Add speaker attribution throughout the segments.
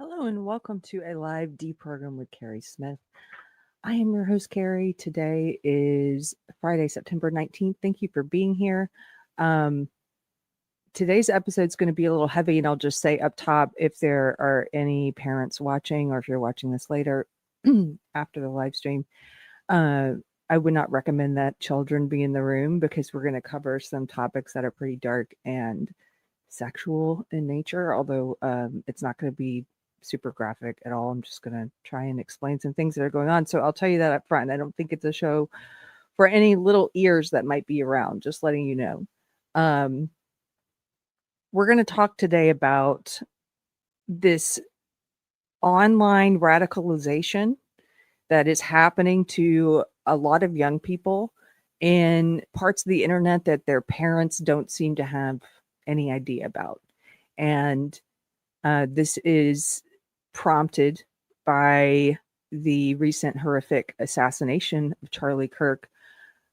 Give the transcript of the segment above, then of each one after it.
Speaker 1: Hello and welcome to a live Deprogram with Keri Smith. I am your host, Keri. Today is Friday, September 19th. Thank you for being here. Today's episode is going to be a little heavy, and I'll just say up top, if there are any parents watching or if you're watching this later after the live stream, I would not recommend that children be in the room because we're going to cover some topics that are pretty dark and sexual in nature, although it's not going to be super graphic at all. I'm just going to try and explain some things that are going on. So I'll tell you that up front. I don't think it's a show for any little ears that might be around, just letting you know. We're going to talk today about this online radicalization that is happening to a lot of young people in parts of the internet that their parents don't seem to have any idea about. And this is prompted by the recent horrific assassination of Charlie Kirk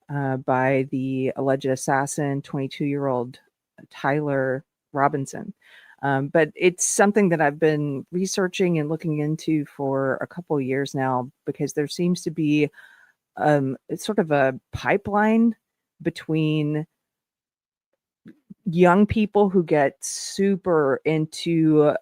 Speaker 1: by the alleged assassin, 22-year-old Tyler Robinson. But it's something that I've been researching and looking into for a couple of years now, because there seems to be sort of a pipeline between young people who get super into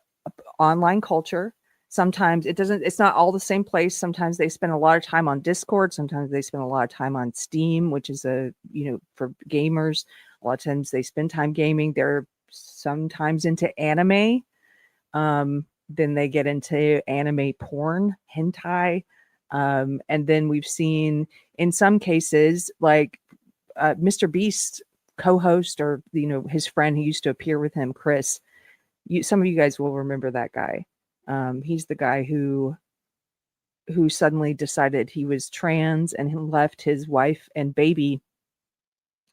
Speaker 1: online culture. Sometimes it's not all the same place. Sometimes they spend a lot of time on Discord. Sometimes they spend a lot of time on Steam, which is for gamers. A lot of times they spend time gaming. They're sometimes into anime. Then they get into anime porn, hentai. And then we've seen in some cases, like Mr. Beast co-host, or his friend who used to appear with him, Chris. Some of you guys will remember that guy. He's the guy who suddenly decided he was trans and he left his wife and baby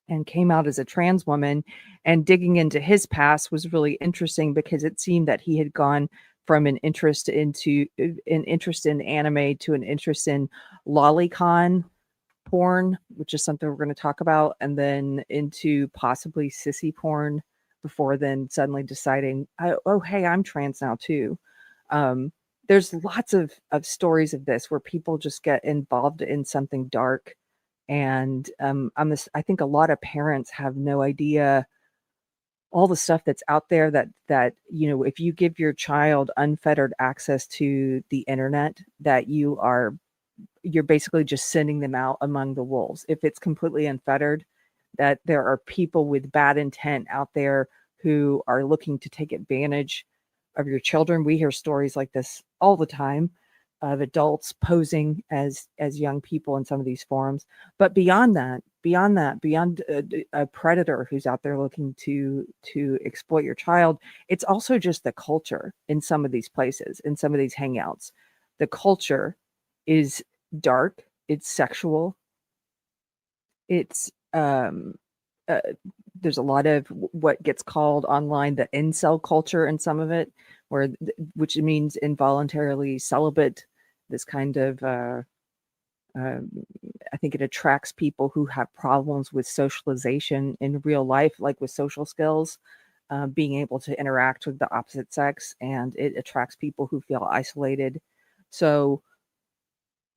Speaker 1: and came out as a trans woman. And digging into his past was really interesting, because it seemed that he had gone from an interest in anime to an interest in lolicon porn, which is something we're going to talk about, and then into possibly sissy porn, before then suddenly deciding, oh, hey, I'm trans now too. There's lots of stories of this where people just get involved in something dark. And I think a lot of parents have no idea all the stuff that's out there that if you give your child unfettered access to the internet, that you're basically just sending them out among the wolves. If it's completely unfettered, that there are people with bad intent out there who are looking to take advantage of your children. We hear stories like this all the time of adults posing as young people in some of these forums. But beyond a predator who's out there looking to exploit your child, it's also just the culture in some of these places, in some of these hangouts. The culture is dark, it's sexual, it's there's a lot of what gets called online the incel culture in some of it, which means involuntarily celibate. This kind of I think it attracts people who have problems with socialization in real life, like with social skills, being able to interact with the opposite sex, and it attracts people who feel isolated. So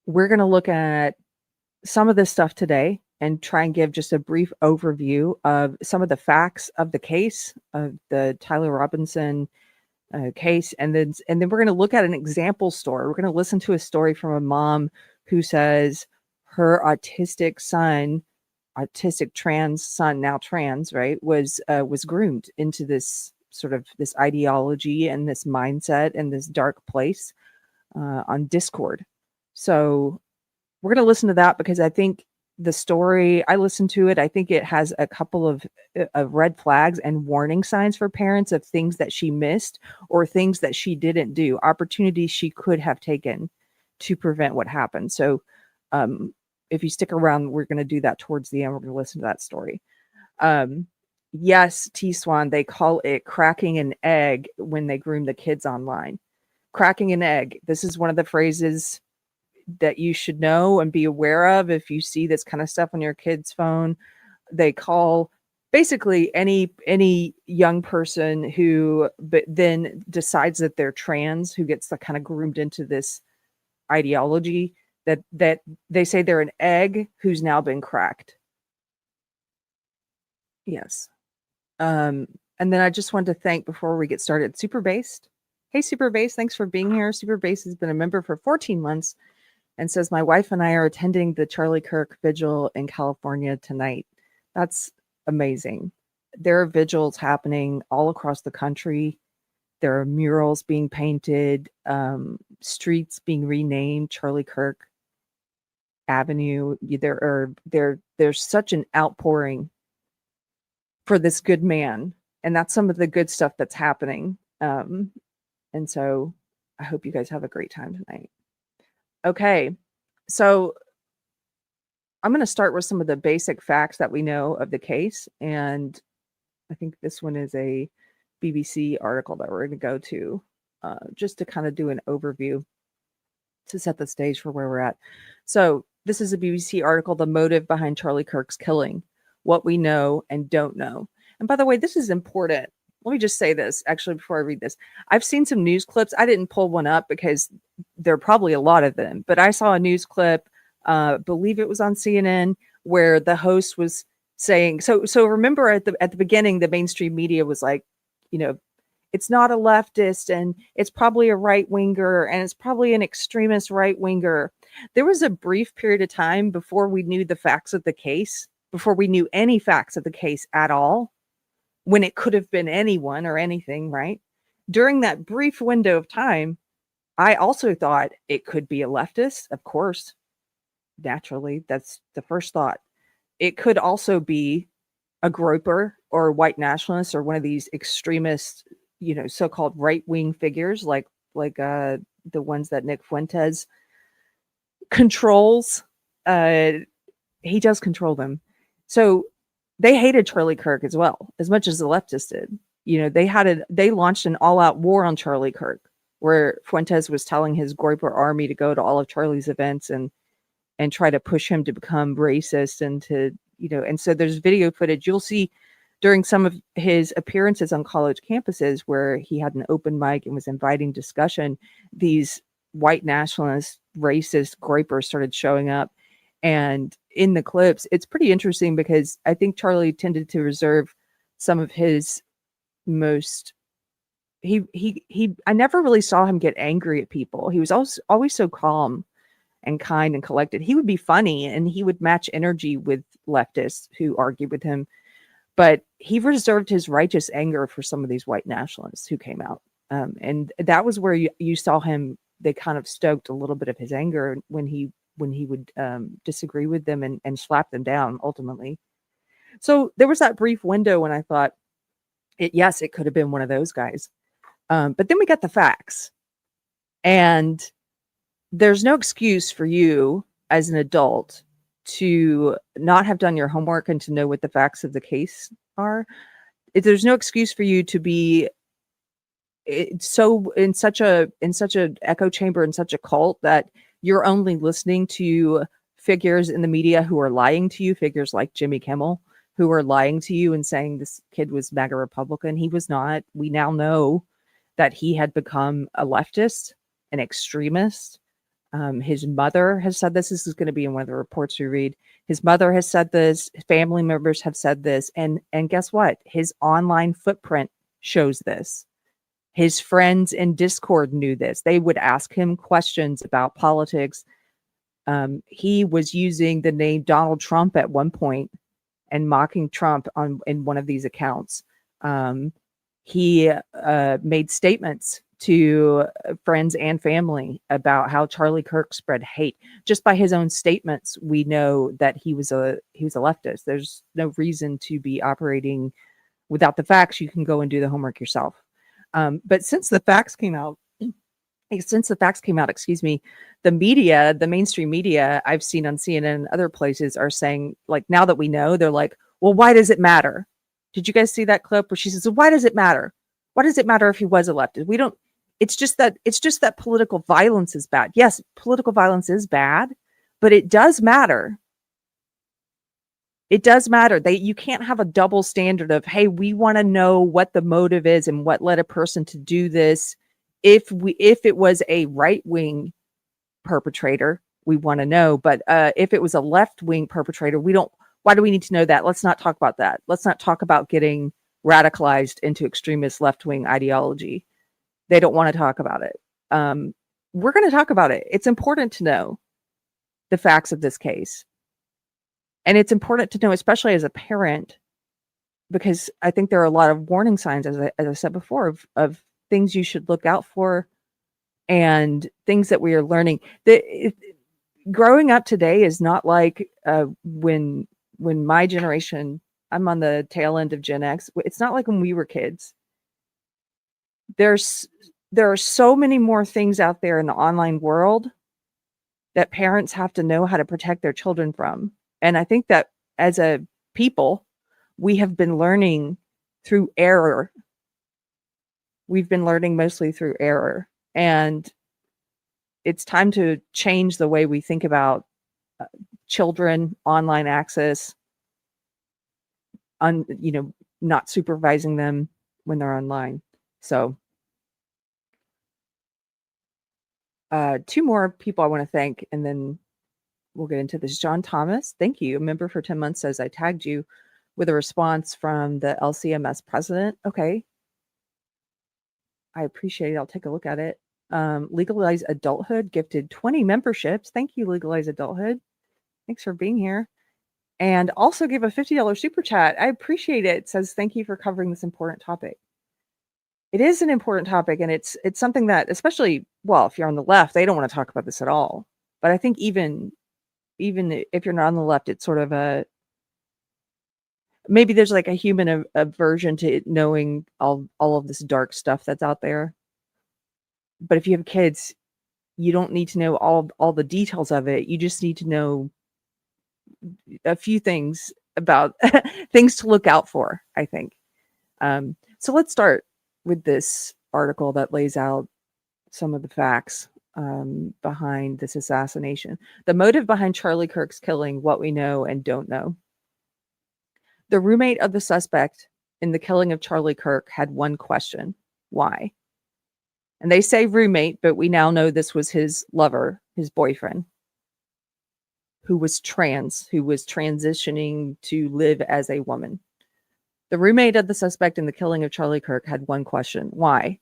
Speaker 1: we're going to look at some of this stuff today and try and give just a brief overview of some of the facts of the case, of the Tyler Robinson case. And then we're going to look at an example story. We're going to listen to a story from a mom who says her autistic trans son, now trans, right, was groomed into this sort of this ideology and this mindset and this dark place on Discord. So we're going to listen to that, because I think the story, I listened to it, I think it has a couple of red flags and warning signs for parents of things that she missed or things that she didn't do, opportunities she could have taken to prevent what happened. So if you stick around, we're going to do that towards the end. We're going to listen to that story. Yes, T-Swan, they call it cracking an egg when they groom the kids online. Cracking an egg. This is one of the phrases that you should know and be aware of if you see this kind of stuff on your kid's phone. They call basically any young person who then decides that they're trans, who gets kind of groomed into this ideology, that they say they're an egg who's now been cracked. Yes. And then I just wanted to thank, before we get started, Super Based. Hey, Super Based, thanks for being here. Super Based has been a member for 14 months and says, my wife and I are attending the Charlie Kirk vigil in California tonight. That's amazing. There are vigils happening all across the country. There are murals being painted, streets being renamed Charlie Kirk Avenue. There's such an outpouring for this good man, and that's some of the good stuff that's happening. And so I hope you guys have a great time tonight. Okay, so I'm going to start with some of the basic facts that we know of the case, and I think this one is a BBC article that we're going to go to, just to kind of do an overview to set the stage for where we're at. So this is a BBC article, The Motive Behind Charlie Kirk's Killing, What We Know and Don't Know. And by the way, this is important. Let me just say this, actually, before I read this. I've seen some news clips. I didn't pull one up because there are probably a lot of them, but I saw a news clip, believe it was on CNN, where the host was saying, so remember at the beginning, the mainstream media was like, it's not a leftist, and it's probably a right winger, and it's probably an extremist right winger. There was a brief period of time before we knew the facts of the case, before we knew any facts of the case at all, when it could have been anyone or anything, right? During that brief window of time, I also thought it could be a leftist, of course. Naturally, that's the first thought. It could also be a groper or a white nationalist or one of these extremist, so-called right-wing figures like the ones that Nick Fuentes controls. He does control them. So they hated Charlie Kirk as well, as much as the leftists did. They launched an all-out war on Charlie Kirk, where Fuentes was telling his groper army to go to all of Charlie's events and try to push him to become racist and so there's video footage you'll see during some of his appearances on college campuses where he had an open mic and was inviting discussion. These white nationalist, racist groypers started showing up. And in the clips, it's pretty interesting because I think Charlie tended to reserve some of his most, I never really saw him get angry at people. He was always so calm and kind and collected. He would be funny and he would match energy with leftists who argued with him. But he reserved his righteous anger for some of these white nationalists who came out. And that was where you saw him. They kind of stoked a little bit of his anger when he would disagree with them and slap them down ultimately. So there was that brief window when I thought, yes, it could have been one of those guys. But then we got the facts. And there's no excuse for you as an adult to not have done your homework and to know what the facts of the case are. There's no excuse for you to be so in such a echo chamber, in such a cult, that you're only listening to figures in the media who are lying to you, figures like Jimmy Kimmel, who are lying to you and saying this kid was MAGA Republican. He was not. We now know that he had become a leftist, an extremist. His mother has said this. This is going to be in one of the reports we read. His mother has said this. His family members have said this. And guess what? His online footprint shows this. His friends in Discord knew this. They would ask him questions about politics. He was using the name Donald Trump at one point and mocking Trump in one of these accounts. He made statements to friends and family about how Charlie Kirk spread hate. Just by his own statements, we know that he was a leftist. There's no reason to be operating without the facts. You can go and do the homework yourself. But since the facts came out, excuse me, the media, the mainstream media I've seen on CNN and other places are saying, like, now that we know, they're like, well, why does it matter? Did you guys see that clip where she says, why does it matter? Why does it matter if he was elected? We don't. It's just that political violence is bad. Yes, political violence is bad, but it does matter. It does matter. You can't have a double standard of, hey, we want to know what the motive is and what led a person to do this. If it was a right-wing perpetrator, we want to know. But if it was a left-wing perpetrator, we don't. Why do we need to know that? Let's not talk about that. Let's not talk about getting radicalized into extremist left-wing ideology. They don't want to talk about it. We're going to talk about it. It's important to know the facts of this case. And it's important to know, especially as a parent, because I think there are a lot of warning signs, as I said before, of things you should look out for and things that we are learning. Growing up today is not like when my generation, I'm on the tail end of Gen X. It's not like when we were kids. There are so many more things out there in the online world that parents have to know how to protect their children from. And I think that as a people, we have been learning through error. We've been learning mostly through error. And it's time to change the way we think about children, online access, not supervising them when they're online. So two more people I want to thank, and then we'll get into this. John Thomas, thank you. A member for 10 months says, I tagged you with a response from the LCMS president. Okay. I appreciate it. I'll take a look at it. Legalized Adulthood gifted 20 memberships. Thank you, Legalized Adulthood. Thanks for being here. And also give a $50 super chat. I appreciate it. It says, thank you for covering this important topic. It is an important topic, and it's something that, especially, well, if you're on the left, they don't want to talk about this at all. But I think even if you're not on the left, it's sort of maybe there's like a human aversion to knowing all of this dark stuff that's out there. But if you have kids, you don't need to know all the details of it. You just need to know a few things about things to look out for, I think. So let's start with this article that lays out some of the facts behind this assassination. The motive behind Charlie Kirk's killing, what we know and don't know. The roommate of the suspect in the killing of Charlie Kirk had one question: why? And they say roommate, but we now know this was his lover, his boyfriend, who was trans, who was transitioning to live as a woman. The roommate of the suspect in the killing of Charlie Kirk had one question: why?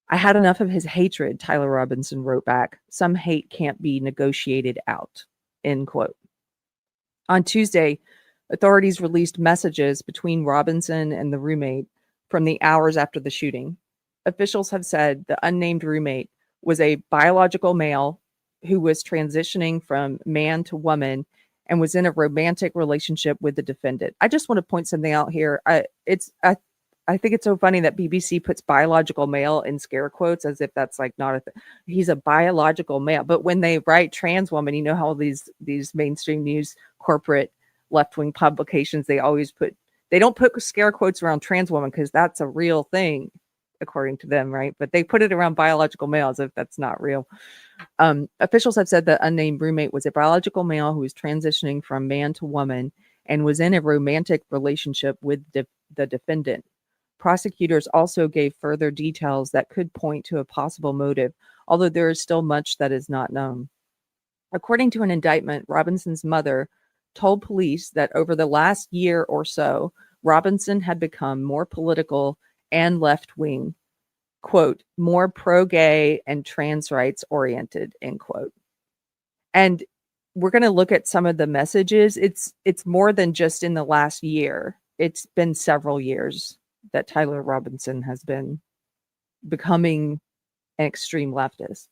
Speaker 1: I had enough of his hatred, Tyler Robinson wrote back. Some hate can't be negotiated out, end quote. On Tuesday, authorities released messages between Robinson and the roommate from the hours after the shooting. Officials have said the unnamed roommate was a biological male who was transitioning from man to woman and was in a romantic relationship with the defendant. I just want to point something out here. I think it's so funny that BBC puts biological male in scare quotes as if that's like not a thing. He's a biological male. But when they write trans woman, you know how these mainstream news corporate left-wing publications, they don't put scare quotes around trans woman because that's a real thing, according to them, right? But they put it around biological male as if that's not real. Officials have said the unnamed roommate was a biological male who was transitioning from man to woman and was in a romantic relationship with the defendant. Prosecutors also gave further details that could point to a possible motive, although there is still much that is not known. According to an indictment, Robinson's mother told police that over the last year or so, Robinson had become more political and left-wing, quote, more pro-gay and trans rights oriented, end quote. And we're going to look at some of the messages. It's more than just in the last year. It's been several years that Tyler Robinson has been becoming an extreme leftist.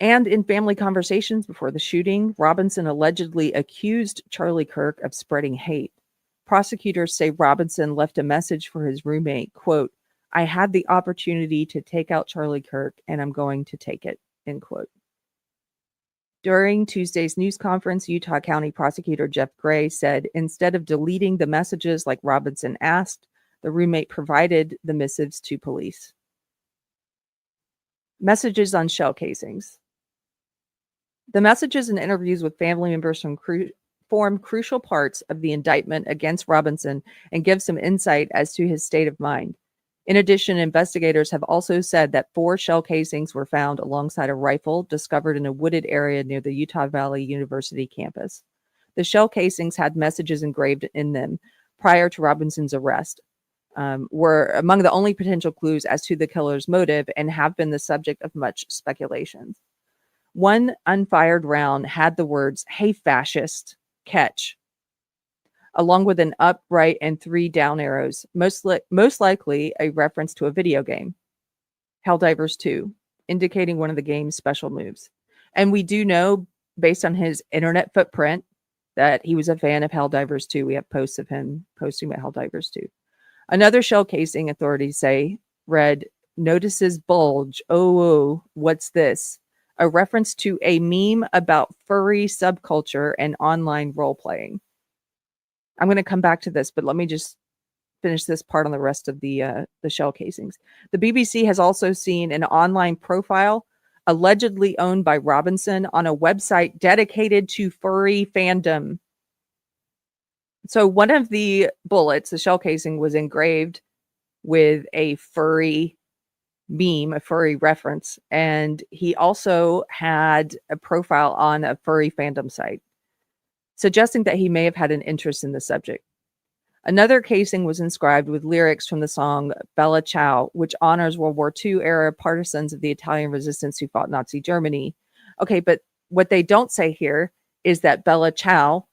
Speaker 1: And in family conversations before the shooting, Robinson allegedly accused Charlie Kirk of spreading hate. Prosecutors say Robinson left a message for his roommate, quote, I had the opportunity to take out Charlie Kirk and I'm going to take it, end quote. During Tuesday's news conference, Utah County Prosecutor Jeff Gray said instead of deleting the messages like Robinson asked, the roommate provided the missives to police. Messages on shell casings. The messages and interviews with family members form crucial parts of the indictment against Robinson and give some insight as to his state of mind. In addition, investigators have also said that 4 shell casings were found alongside a rifle discovered in a wooded area near the Utah Valley University campus. The shell casings had messages engraved in them prior to Robinson's arrest, were among the only potential clues as to the killer's motive and have been the subject of much speculation. One unfired round had the words, "Hey, fascist, catch," along with an up, right, and 3 down arrows, most likely a reference to a video game, Helldivers 2, indicating one of the game's special moves. And we do know, based on his internet footprint, that he was a fan of Helldivers 2. We have posts of him posting about Helldivers 2. Another shell casing, authorities say, read, "Notices bulge. Oh, what's this?" A reference to a meme about furry subculture and online role-playing. I'm going to come back to this, but let me just finish this part on the rest of the shell casings. The BBC has also seen an online profile allegedly owned by Robinson on a website dedicated to furry fandom. So one of the bullets, the shell casing, was engraved with a furry meme, a furry reference, and he also had a profile on a furry fandom site, suggesting that he may have had an interest in the subject. Another casing was inscribed with lyrics from the song Bella Ciao, which honors World War II era partisans of the Italian resistance who fought Nazi Germany. Okay, but what they don't say here is that Bella Ciao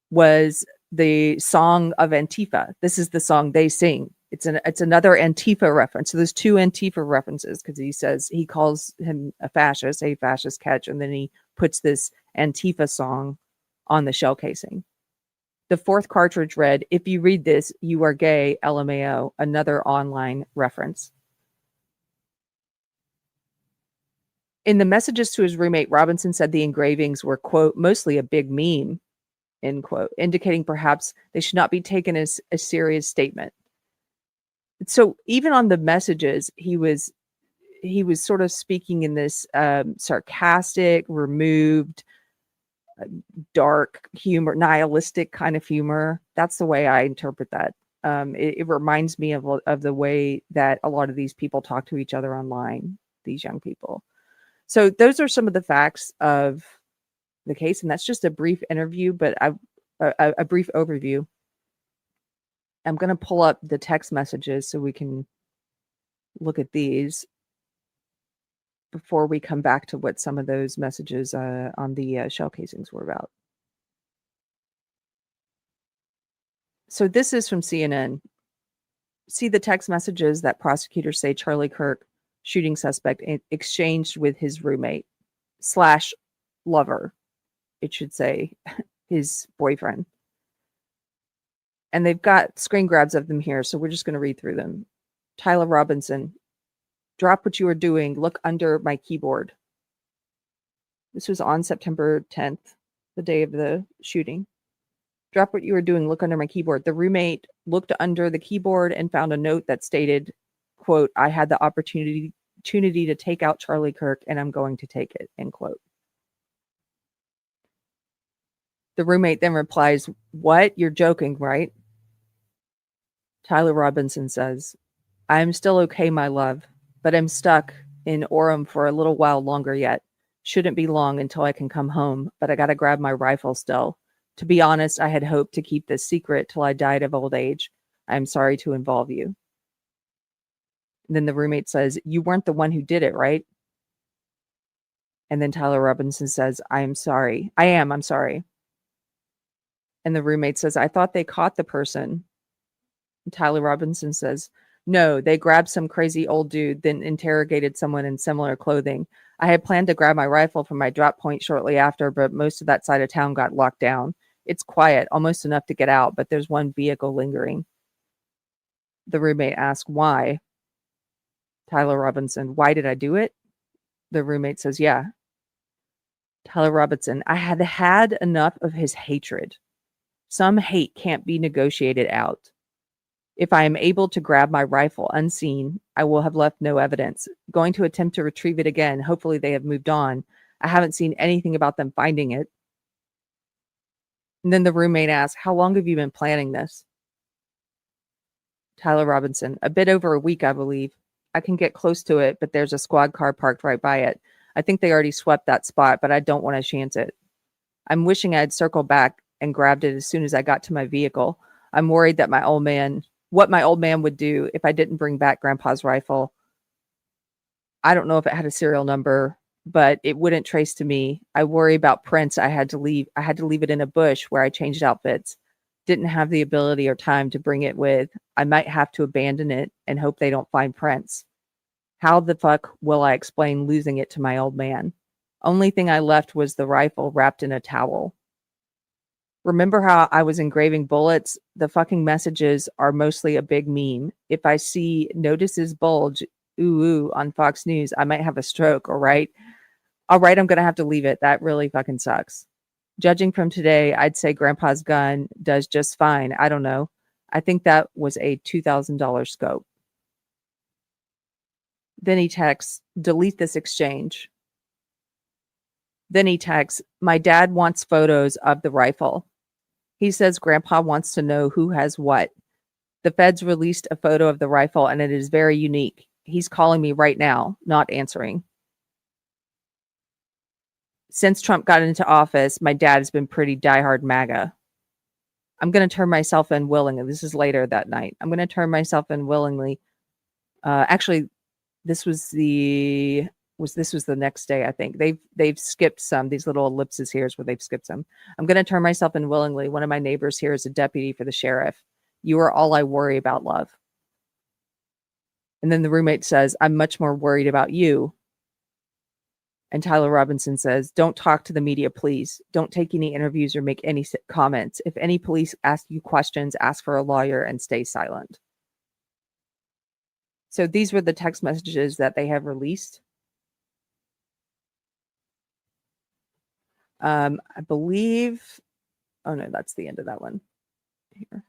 Speaker 1: was the song of Antifa. This is the song they sing. It's another Antifa reference. So there's 2 Antifa references, because he calls him a fascist, a fascist catch, and then he puts this Antifa song on the shell casing. The 4th cartridge read, "If you read this, you are gay, LMAO," another online reference. In the messages to his roommate, Robinson said the engravings were, quote, "mostly a big meme," end quote, indicating perhaps they should not be taken as a serious statement. So even on the messages, he was sort of speaking in this sarcastic, removed, dark humor, nihilistic kind of humor. That's the way I interpret that. It reminds me of the way that a lot of these people talk to each other online, these young people. So those are some of the facts of the case, and that's just a brief interview, but a brief overview. I'm going to pull up the text messages so we can look at these before we come back to what some of those messages on the shell casings were about. So this is from CNN. See the text messages that prosecutors say Charlie Kirk, shooting suspect, exchanged with his roommate / lover. It should say his boyfriend. And they've got screen grabs of them here, so we're just going to read through them. Tyler Robinson, "Drop what you are doing. Look under my keyboard." This was on September 10th, the day of the shooting. "Drop what you are doing. Look under my keyboard." The roommate looked under the keyboard and found a note that stated, quote, "I had the opportunity to take out Charlie Kirk, and I'm going to take it," end quote. The roommate then replies, "What? You're joking, right?" Tyler Robinson says, "I'm still okay, my love, but I'm stuck in Orem for a little while longer yet. Shouldn't be long until I can come home, but I gotta grab my rifle still. To be honest, I had hoped to keep this secret till I died of old age. I'm sorry to involve you." And then the roommate says, "You weren't the one who did it, right?" And then Tyler Robinson says, I'm sorry. I'm sorry." And the roommate says, "I thought they caught the person." And Tyler Robinson says, "No, they grabbed some crazy old dude, then interrogated someone in similar clothing. I had planned to grab my rifle from my drop point shortly after, but most of that side of town got locked down. It's quiet, almost enough to get out, but there's one vehicle lingering." The roommate asks, "Why?" Tyler Robinson, "Why did I do it?" The roommate says, "Yeah." Tyler Robinson, "I had had enough of his hatred. Some hate can't be negotiated out. If I am able to grab my rifle unseen, I will have left no evidence. Going to attempt to retrieve it again. Hopefully they have moved on. I haven't seen anything about them finding it. And then the roommate asked, how long have you been planning this? Tyler Robinson, a bit over a week, I believe. I can get close to it, but there's a squad car parked right by it. I think they already swept that spot, but I don't want to chance it. I'm wishing I'd circled back and grabbed it as soon as I got to my vehicle. I'm worried that what my old man would do if I didn't bring back Grandpa's rifle. I don't know if it had a serial number, but it wouldn't trace to me. I worry about prints. I had to leave it in a bush where I changed outfits. Didn't have the ability or time to bring it with. I might have to abandon it and hope they don't find prints. How the fuck will I explain losing it to my old man? Only thing I left was the rifle wrapped in a towel. Remember how I was engraving bullets? The fucking messages are mostly a big meme. If I see notices bulge, ooh, on Fox News, I might have a stroke, all right? All right, I'm going to have to leave it. That really fucking sucks. Judging from today, I'd say Grandpa's gun does just fine. I don't know. I think that was a $2,000 scope. Then he texts, delete this exchange. Then he texts, my dad wants photos of the rifle. He says Grandpa wants to know who has what. The feds released a photo of the rifle and it is very unique. He's calling me right now, not answering. Since Trump got into office, my dad has been pretty diehard MAGA. I'm going to turn myself in willingly. This is later that night. I'm going to turn myself in willingly. Actually, this was the next day, I think. They've skipped some. These little ellipses here is where they've skipped some. I'm going to turn myself in willingly. One of my neighbors here is a deputy for the sheriff. You are all I worry about, love. And then the roommate says, I'm much more worried about you. And Tyler Robinson says, don't talk to the media, please. Don't take any interviews or make any comments. If any police ask you questions, ask for a lawyer and stay silent. So these were the text messages that they have released. I believe, oh no, that's the end of that one here.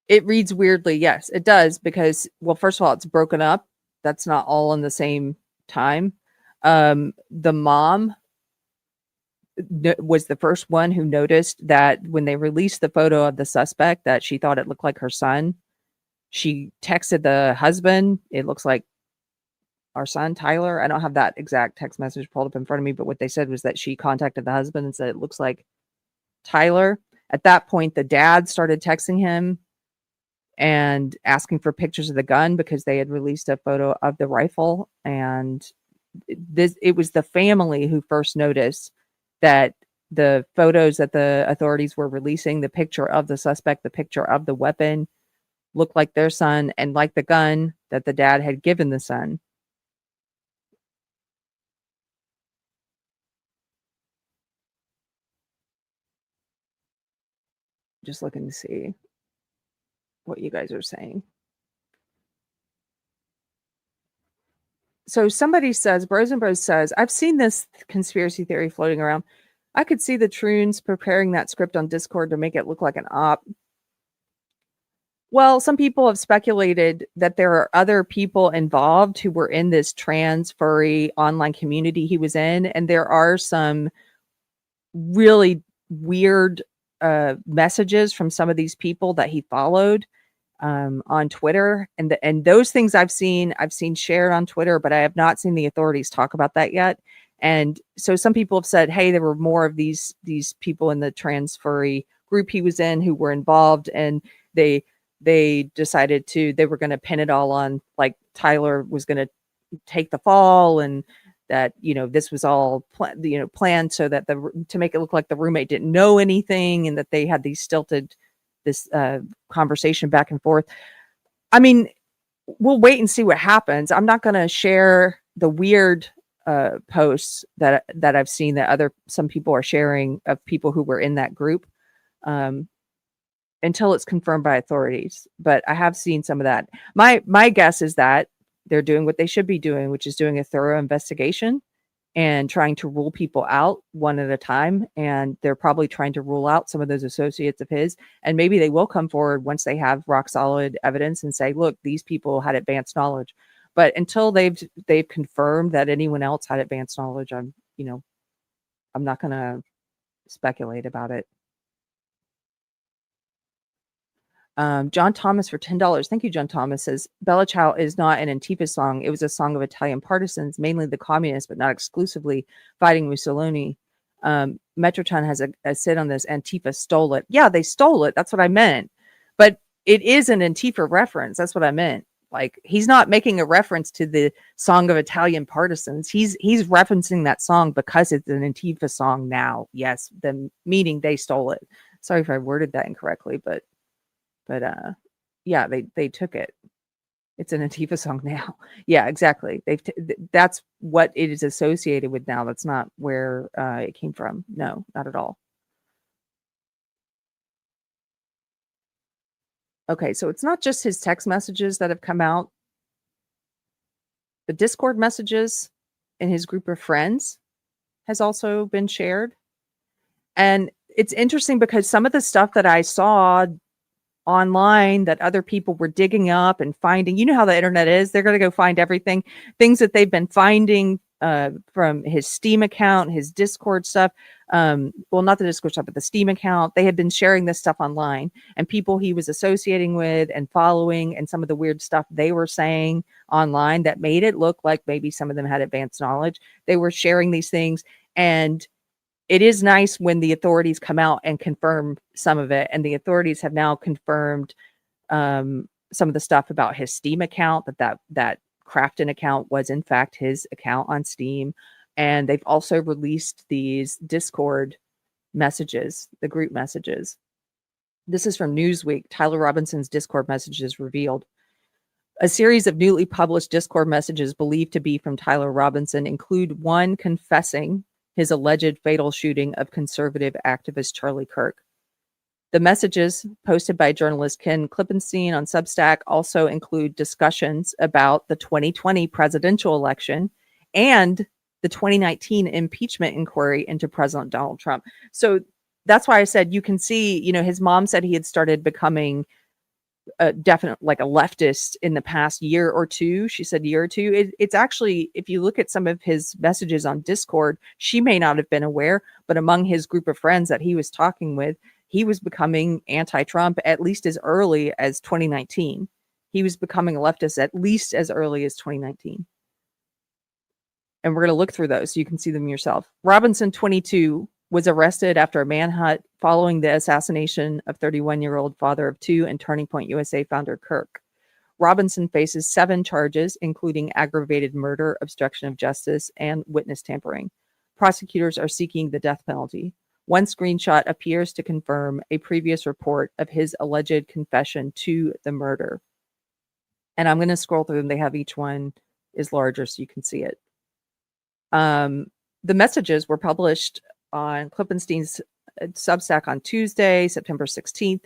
Speaker 1: It reads weirdly. Yes, it does. Because, well, first of all, it's broken up. That's not all in the same time. The mom was the first one who noticed that when they released the photo of the suspect, that she thought it looked like her son. She texted the husband. It looks like our son, Tyler. I don't have that exact text message pulled up in front of me, but what they said was that she contacted the husband and said, it looks like Tyler. At that point, the dad started texting him and asking for pictures of the gun because they had released a photo of the rifle. And it was the family who first noticed that the photos that the authorities were releasing, the picture of the suspect, the picture of the weapon, looked like their son and like the gun that the dad had given the son. Just looking to see what you guys are saying. So somebody says, Bros and Bros says, I've seen this conspiracy theory floating around. I could see the Troons preparing that script on Discord to make it look like an op. Well, some people have speculated that there are other people involved who were in this trans furry online community he was in. And there are some really weird messages from some of these people that he followed on Twitter. And those things I've seen shared on Twitter, but I have not seen the authorities talk about that yet. And so some people have said, hey, there were more of these people in the trans furry group he was in who were involved, and they decided they were going to pin it all on, like, Tyler was going to take the fall, and that, this was all planned so that to make it look like the roommate didn't know anything, and that they had these stilted conversation back and forth. I mean, we'll wait and see what happens. I'm not going to share the weird posts that I've seen that some people are sharing of people who were in that group until it's confirmed by authorities. But I have seen some of that. My guess is that they're doing what they should be doing, which is doing a thorough investigation and trying to rule people out one at a time. And they're probably trying to rule out some of those associates of his. And maybe they will come forward once they have rock solid evidence and say, look, these people had advanced knowledge. But until they've confirmed that anyone else had advanced knowledge, I'm not going to speculate about it. John Thomas for $10. Thank you, John Thomas. Says Bella Ciao is not an Antifa song. It was a song of Italian partisans, mainly the communists, but not exclusively, fighting Mussolini. Metroton has a sit on this. Antifa stole it. Yeah, they stole it. That's what I meant. But it is an Antifa reference. That's what I meant. Like, he's not making a reference to the song of Italian partisans. He's referencing that song because it's an Antifa song now. Yes, the meaning they stole it. Sorry if I worded that incorrectly, but yeah, they took it. It's an Antifa song now. Yeah, exactly. That's what it is associated with now. That's not where it came from. No, not at all. Okay, so it's not just his text messages that have come out. The Discord messages in his group of friends has also been shared. And it's interesting because some of the stuff that I saw online that other people were digging up and finding, you know how the internet is, they're going to go find everything, things that they've been finding from his Steam account, his Discord stuff. Well, not the Discord stuff, but the Steam account. They had been sharing this stuff online, and people he was associating with and following, and some of the weird stuff they were saying online that made it look like maybe some of them had advanced knowledge. They were sharing these things, and it is nice when the authorities come out and confirm some of it. And the authorities have now confirmed some of the stuff about his Steam account, that Crafton account was in fact his account on Steam. And they've also released these Discord messages, the group messages. This is from Newsweek. Tyler Robinson's Discord messages revealed. A series of newly published Discord messages believed to be from Tyler Robinson include one confessing his alleged fatal shooting of conservative activist Charlie Kirk. The messages posted by journalist Ken Klippenstein on Substack also include discussions about the 2020 presidential election and the 2019 impeachment inquiry into President Donald Trump. So that's why I said you can see, his mom said he had started becoming definitely like a leftist in the past year or two. She said year or two. It's actually, if you look at some of his messages on Discord, she may not have been aware, but among his group of friends that he was talking with, he was becoming anti-Trump at least as early as 2019. He was becoming a leftist at least as early as 2019. And we're going to look through those so you can see them yourself. Robinson, 22, was arrested after a manhunt following the assassination of 31-year-old father of two and Turning Point USA founder Kirk. Robinson faces 7 charges, including aggravated murder, obstruction of justice, and witness tampering. Prosecutors are seeking the death penalty. One screenshot appears to confirm a previous report of his alleged confession to the murder. And I'm going to scroll through them. They have each one is larger so you can see it. The messages were published on Klippenstein's Substack on Tuesday, September 16th.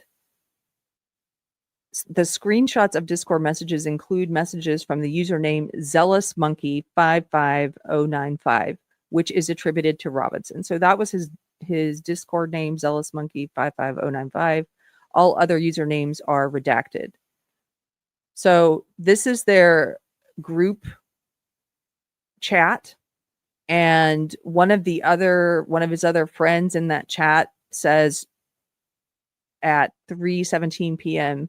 Speaker 1: The screenshots of Discord messages include messages from the username ZealousMonkey55095, which is attributed to Robinson. So that was his Discord name, ZealousMonkey55095. All other usernames are redacted. So this is their group chat. And one of his other friends in that chat says at 3:17 p.m.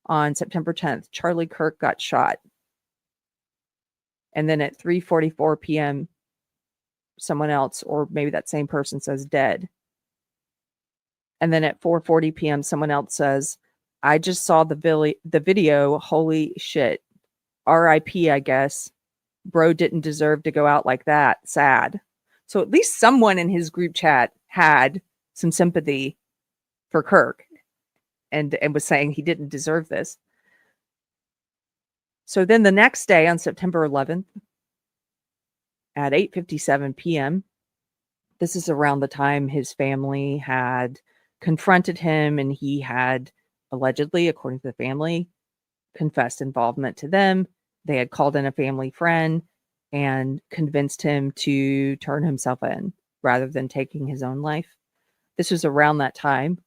Speaker 1: on September 10th, Charlie Kirk got shot. And then at 3:44 p.m., someone else, or maybe that same person, says dead. And then at 4:40 p.m., someone else says, I just saw the video. Holy shit. R.I.P., I guess. Bro didn't deserve to go out like that. Sad. So at least someone in his group chat had some sympathy for Kirk and was saying he didn't deserve this. So then the next day on September 11th at 8:57 p.m., this is around the time his family had confronted him and he had allegedly, according to the family, confessed involvement to them. They had called in a family friend and convinced him to turn himself in rather than taking his own life. This was around that time.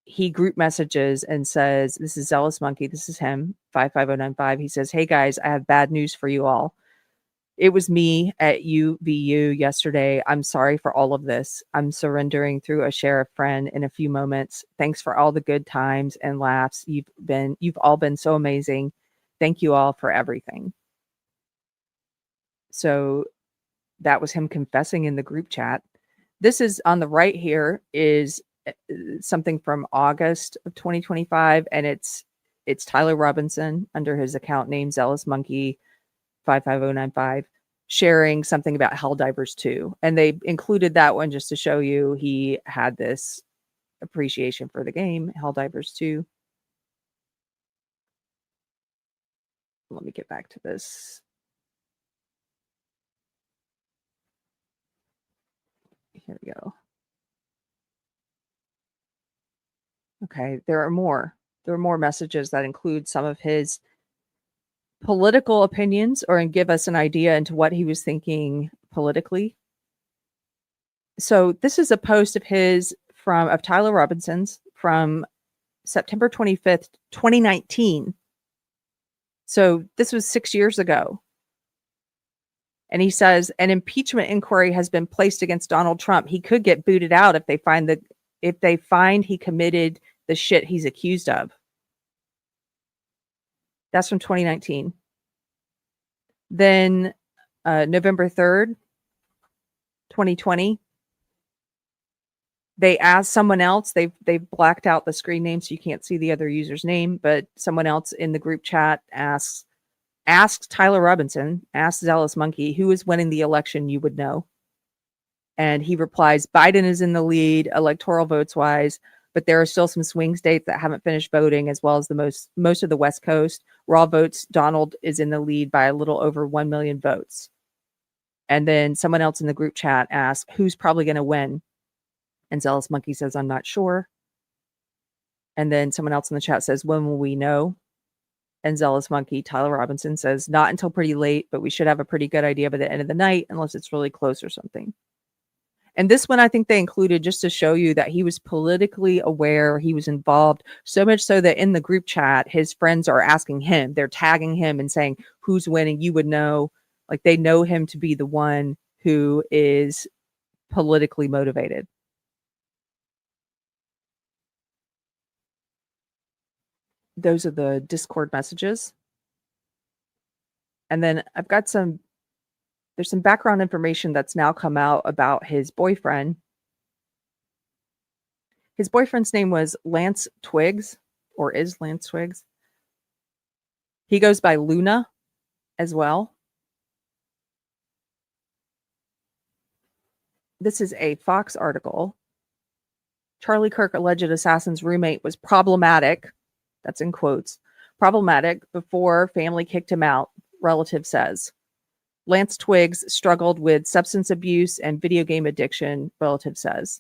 Speaker 1: he group messages and says, this is Zealous Monkey. This is him, 55095. He says, hey guys, I have bad news for you all. It was me at UVU yesterday. I'm sorry for all of this. I'm surrendering through a sheriff friend in a few moments. Thanks for all the good times and laughs. You've all been so amazing. Thank you all for everything. So that was him confessing in the group chat. This is on the right here is something from August of 2025, and it's Tyler Robinson under his account name Zealous Monkey 55095 sharing something about Helldivers 2, and they included that one just to show you he had this appreciation for the game Helldivers 2. Let me get back to this. Here we go. Okay, there are more messages that include some of his political opinions or give us an idea into what he was thinking politically. So this is a post of his of Tyler Robinson's from September 25th, 2019. So this was 6 years ago. And he says an impeachment inquiry has been placed against Donald Trump. He could get booted out if they find he committed the shit he's accused of. That's from 2019. Then November 3rd, 2020, they asked someone else. They've blacked out the screen name so you can't see the other user's name, but someone else in the group chat asks Tyler Robinson, asks Zealous Monkey, who is winning the election, you would know. And he replies, Biden is in the lead electoral votes wise, but there are still some swing states that haven't finished voting, as well as most of the West Coast. Raw votes, Donald is in the lead by a little over 1 million votes. And then someone else in the group chat asks, who's probably going to win? And Zealous Monkey says, I'm not sure. And then someone else in the chat says, when will we know? And Zealous Monkey, Tyler Robinson, says, not until pretty late, but we should have a pretty good idea by the end of the night, unless it's really close or something. And this one, I think they included just to show you that he was politically aware. He was involved so much so that in the group chat, his friends are asking him, they're tagging him and saying, who's winning? You would know. Like, they know him to be the one who is politically motivated. Those are the Discord messages. And then I've got there's some background information that's now come out about his boyfriend. His boyfriend's name was Lance Twiggs, or is Lance Twiggs. He goes by Luna as well. This is a Fox article. Charlie Kirk, alleged assassin's roommate, was problematic. That's in quotes. Problematic before family kicked him out, relative says. Lance Twiggs struggled with substance abuse and video game addiction, relative says.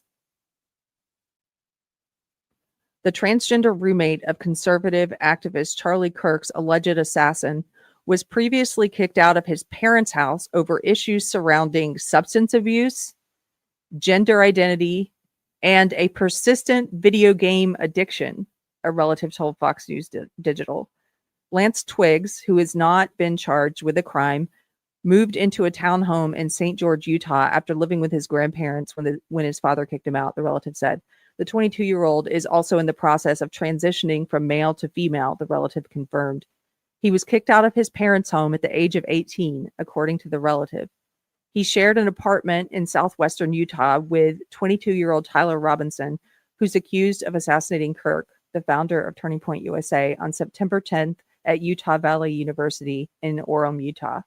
Speaker 1: The transgender roommate of conservative activist Charlie Kirk's alleged assassin was previously kicked out of his parents' house over issues surrounding substance abuse, gender identity, and a persistent video game addiction, a relative told Fox News Digital. Lance Twiggs, who has not been charged with a crime, moved into a townhome in St. George, Utah, after living with his grandparents when his father kicked him out, the relative said. The 22-year-old is also in the process of transitioning from male to female, the relative confirmed. He was kicked out of his parents' home at the age of 18, according to the relative. He shared an apartment in southwestern Utah with 22-year-old Tyler Robinson, who's accused of assassinating Kirk, the founder of Turning Point USA, on September 10th at Utah Valley University in Orem, Utah.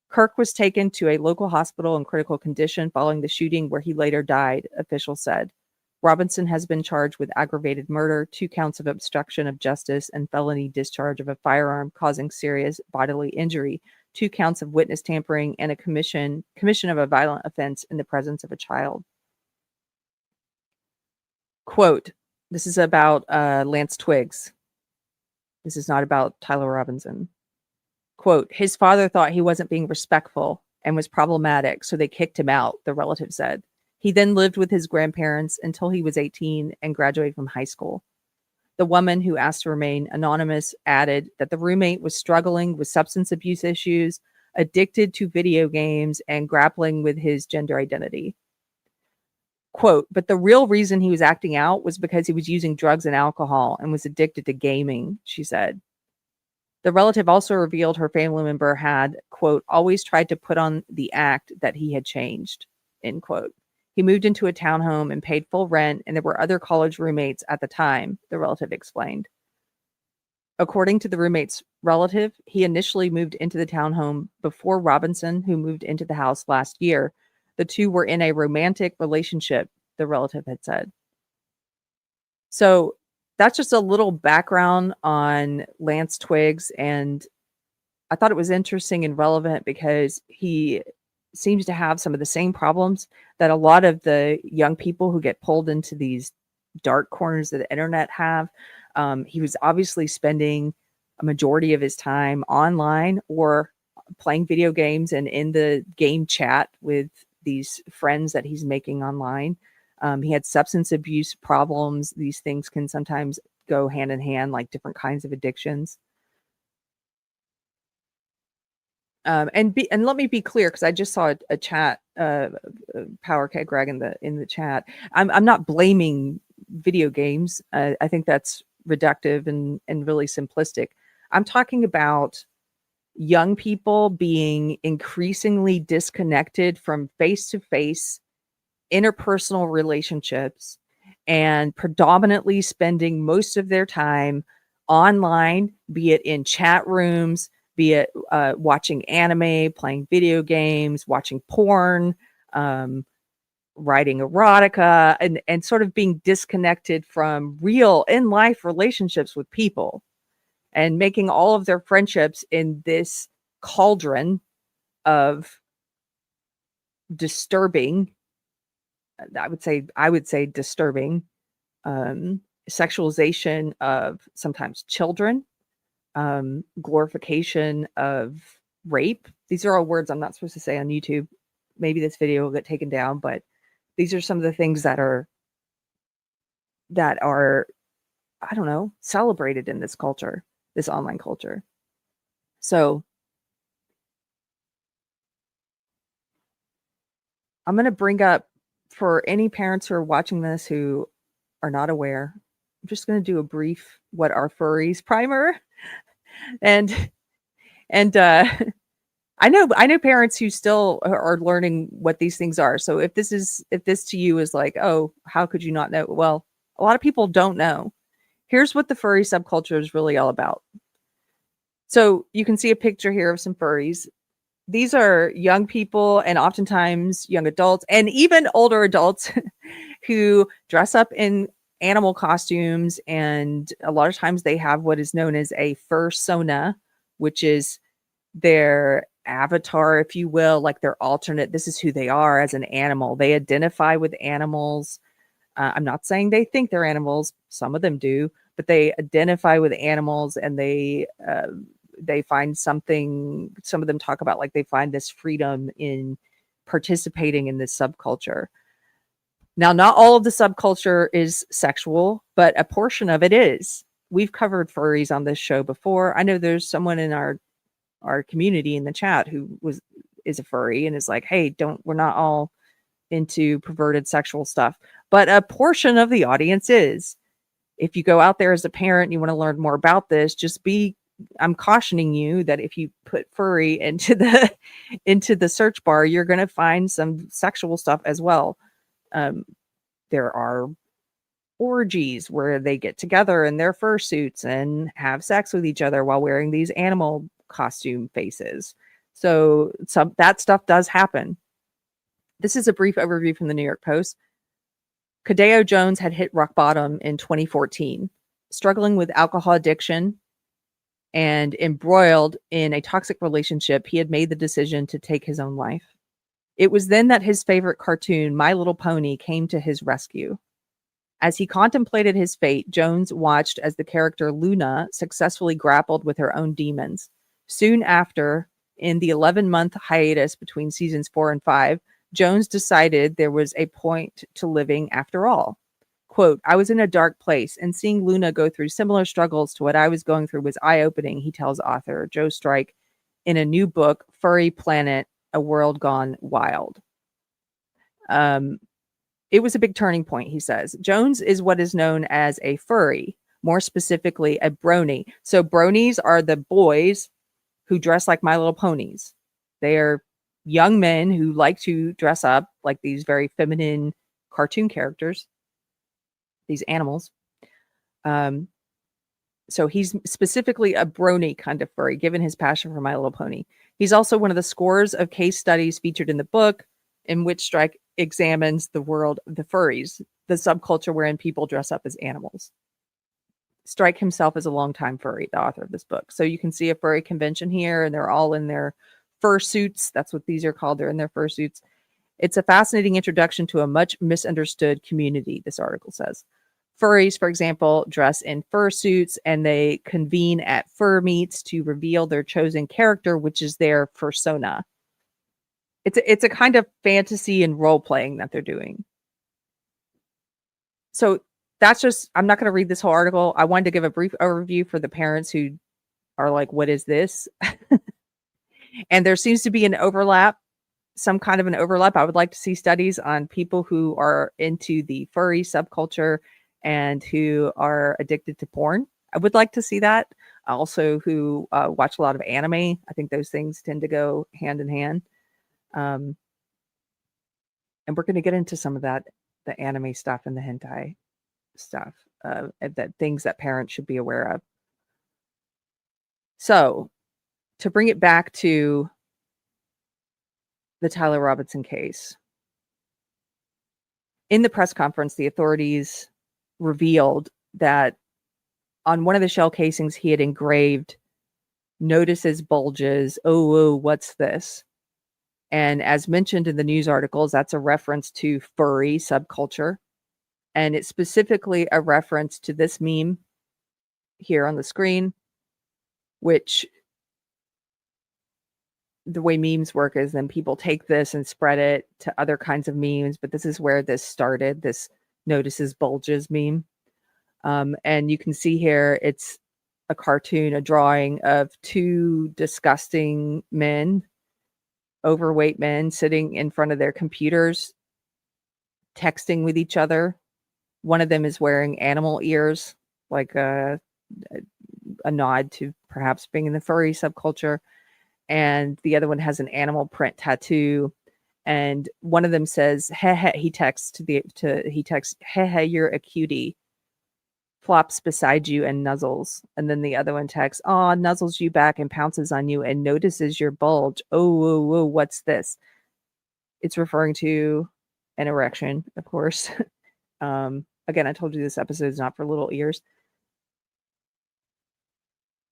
Speaker 1: Kirk was taken to a local hospital in critical condition following the shooting, where he later died, officials said. Robinson has been charged with aggravated murder, 2 counts of obstruction of justice, and felony discharge of a firearm causing serious bodily injury, 2 counts of witness tampering, and a commission of a violent offense in the presence of a child. Quote, this is about Lance Twiggs. This is not about Tyler Robinson. Quote, his father thought he wasn't being respectful and was problematic, so they kicked him out, the relative said. He then lived with his grandparents until he was 18 and graduated from high school. The woman, who asked to remain anonymous, added that the roommate was struggling with substance abuse issues, addicted to video games, and grappling with his gender identity. Quote, but the real reason he was acting out was because he was using drugs and alcohol and was addicted to gaming, she said. The relative also revealed her family member had, quote, always tried to put on the act that he had changed, end quote. He moved into a townhome and paid full rent, and there were other college roommates at the time, the relative explained. According to the roommate's relative, he initially moved into the townhome before Robinson, who moved into the house last year. The two were in a romantic relationship, the relative had said. So that's just a little background on Lance Twiggs, and I thought it was interesting and relevant because he seems to have some of the same problems that a lot of the young people who get pulled into these dark corners of the internet have. He was obviously spending a majority of his time online or playing video games and in the game chat with these friends that he's making online. He had substance abuse problems. These things can sometimes go hand in hand, like different kinds of addictions. And let me be clear, because I just saw a chat, Power K Greg in the chat. I'm not blaming video games. I think that's reductive and really simplistic. I'm talking about young people being increasingly disconnected from face-to-face interpersonal relationships and predominantly spending most of their time online, be it in chat rooms, be it watching anime, playing video games, watching porn, writing erotica, and sort of being disconnected from real in-life relationships with people, and making all of their friendships in this cauldron of disturbing, I would say disturbing, sexualization of sometimes children, glorification of rape. These are all words I'm not supposed to say on YouTube. Maybe this video will get taken down, but these are some of the things that are, I don't know, celebrated in this culture, this online culture. So I'm going to bring up, for any parents who are watching this who are not aware, I'm just going to do a brief what are furries primer. And I know parents who still are learning what these things are. So if this to you is like, oh, how could you not know? Well, a lot of people don't know. Here's what the furry subculture is really all about. So you can see a picture here of some furries. These are young people, and oftentimes young adults and even older adults who dress up in animal costumes. And a lot of times they have what is known as a fursona, which is their avatar, if you will, like their alternate. This is who they are as an animal. They identify with animals. I'm not saying they think they're animals. Some of them do, but they identify with animals, and they find something. Some of them talk about, like, they find this freedom in participating in this subculture. Now, not all of the subculture is sexual, but a portion of it is. We've covered furries on this show before. I know there's someone in our community in the chat who is a furry and is like, hey, we're not all into perverted sexual stuff, but a portion of the audience is. If you go out there as a parent and you want to learn more about this, I'm cautioning you that if you put furry into the search bar, you're going to find some sexual stuff as well. There are orgies where they get together in their fursuits and have sex with each other while wearing these animal costume faces. So that stuff does happen. This is a brief overview from the New York Post. Cadeo Jones had hit rock bottom in 2014, struggling with alcohol addiction and embroiled in a toxic relationship. He had made the decision to take his own life. It was then that his favorite cartoon, My Little Pony, came to his rescue. As he contemplated his fate, Jones watched as the character Luna successfully grappled with her own demons. Soon after, in the 11-month hiatus between seasons 4 and 5, Jones decided there was a point to living after all. Quote, I was in a dark place, and seeing Luna go through similar struggles to what I was going through was eye-opening, he tells author Joe Strike in a new book, Furry Planet, A World Gone Wild. It was a big turning point, he says. Jones is what is known as a furry, more specifically a brony. So bronies are the boys who dress like My Little Ponies. They are young men who like to dress up like these very feminine cartoon characters, these animals. So he's specifically a brony kind of furry, given his passion for My Little Pony. He's also one of the scores of case studies featured in the book in which Strike examines the world of the furries, the subculture wherein people dress up as animals. Strike himself is a longtime furry, the author of this book. So you can see a furry convention here, and they're all in their fursuits. That's what these are called. They're in their fursuits. It's a fascinating introduction to a much misunderstood community, this article says. Furries, for example, dress in fursuits, and they convene at fur meets to reveal their chosen character, which is their fursona. It's a kind of fantasy and role playing that they're doing. So that's just, I'm not going to read this whole article. I wanted to give a brief overview for the parents who are like, what is this? And there seems to be an overlap, some kind of an overlap. I would like to see studies on people who are into the furry subculture and who are addicted to porn. I would like to see that. Also, who watch a lot of anime. I think those things tend to go hand in hand. And we're going to get into some of that, the anime stuff and the hentai stuff, that things that parents should be aware of. So to bring it back to the Tyler Robinson case, in the press conference, the authorities revealed that on one of the shell casings, he had engraved "notices bulges. Oh, what's this?" And as mentioned in the news articles, that's a reference to furry subculture. And it's specifically a reference to this meme here on the screen, which the way memes work is then people take this and spread it to other kinds of memes. But this is where this started, this "notices bulges" meme. And you can see here, it's a cartoon, a drawing of two disgusting men, overweight men, sitting in front of their computers, texting with each other. One of them is wearing animal ears, like a nod to perhaps being in the furry subculture. And the other one has an animal print tattoo. And one of them says, "Hey, hey," he texts, "Hey, hey, you're a cutie," flops beside you and nuzzles. And then the other one texts, "Aw," nuzzles you back and pounces on you and notices your bulge. Oh, what's this? It's referring to an erection, of course. Again, I told you this episode is not for little ears.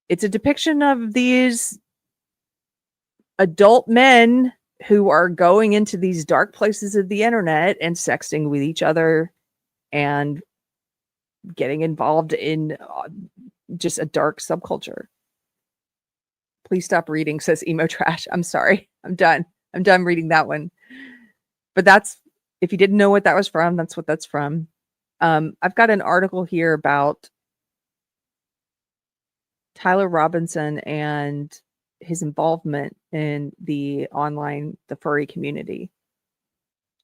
Speaker 1: It's a depiction of these adult men who are going into these dark places of the internet and sexting with each other and getting involved in just a dark subculture. Please stop reading, says Emo Trash. I'm sorry. I'm done reading that one. But that's, if you didn't know what that was from, that's what that's from. I've got an article here about Tyler Robinson and his involvement in the furry community.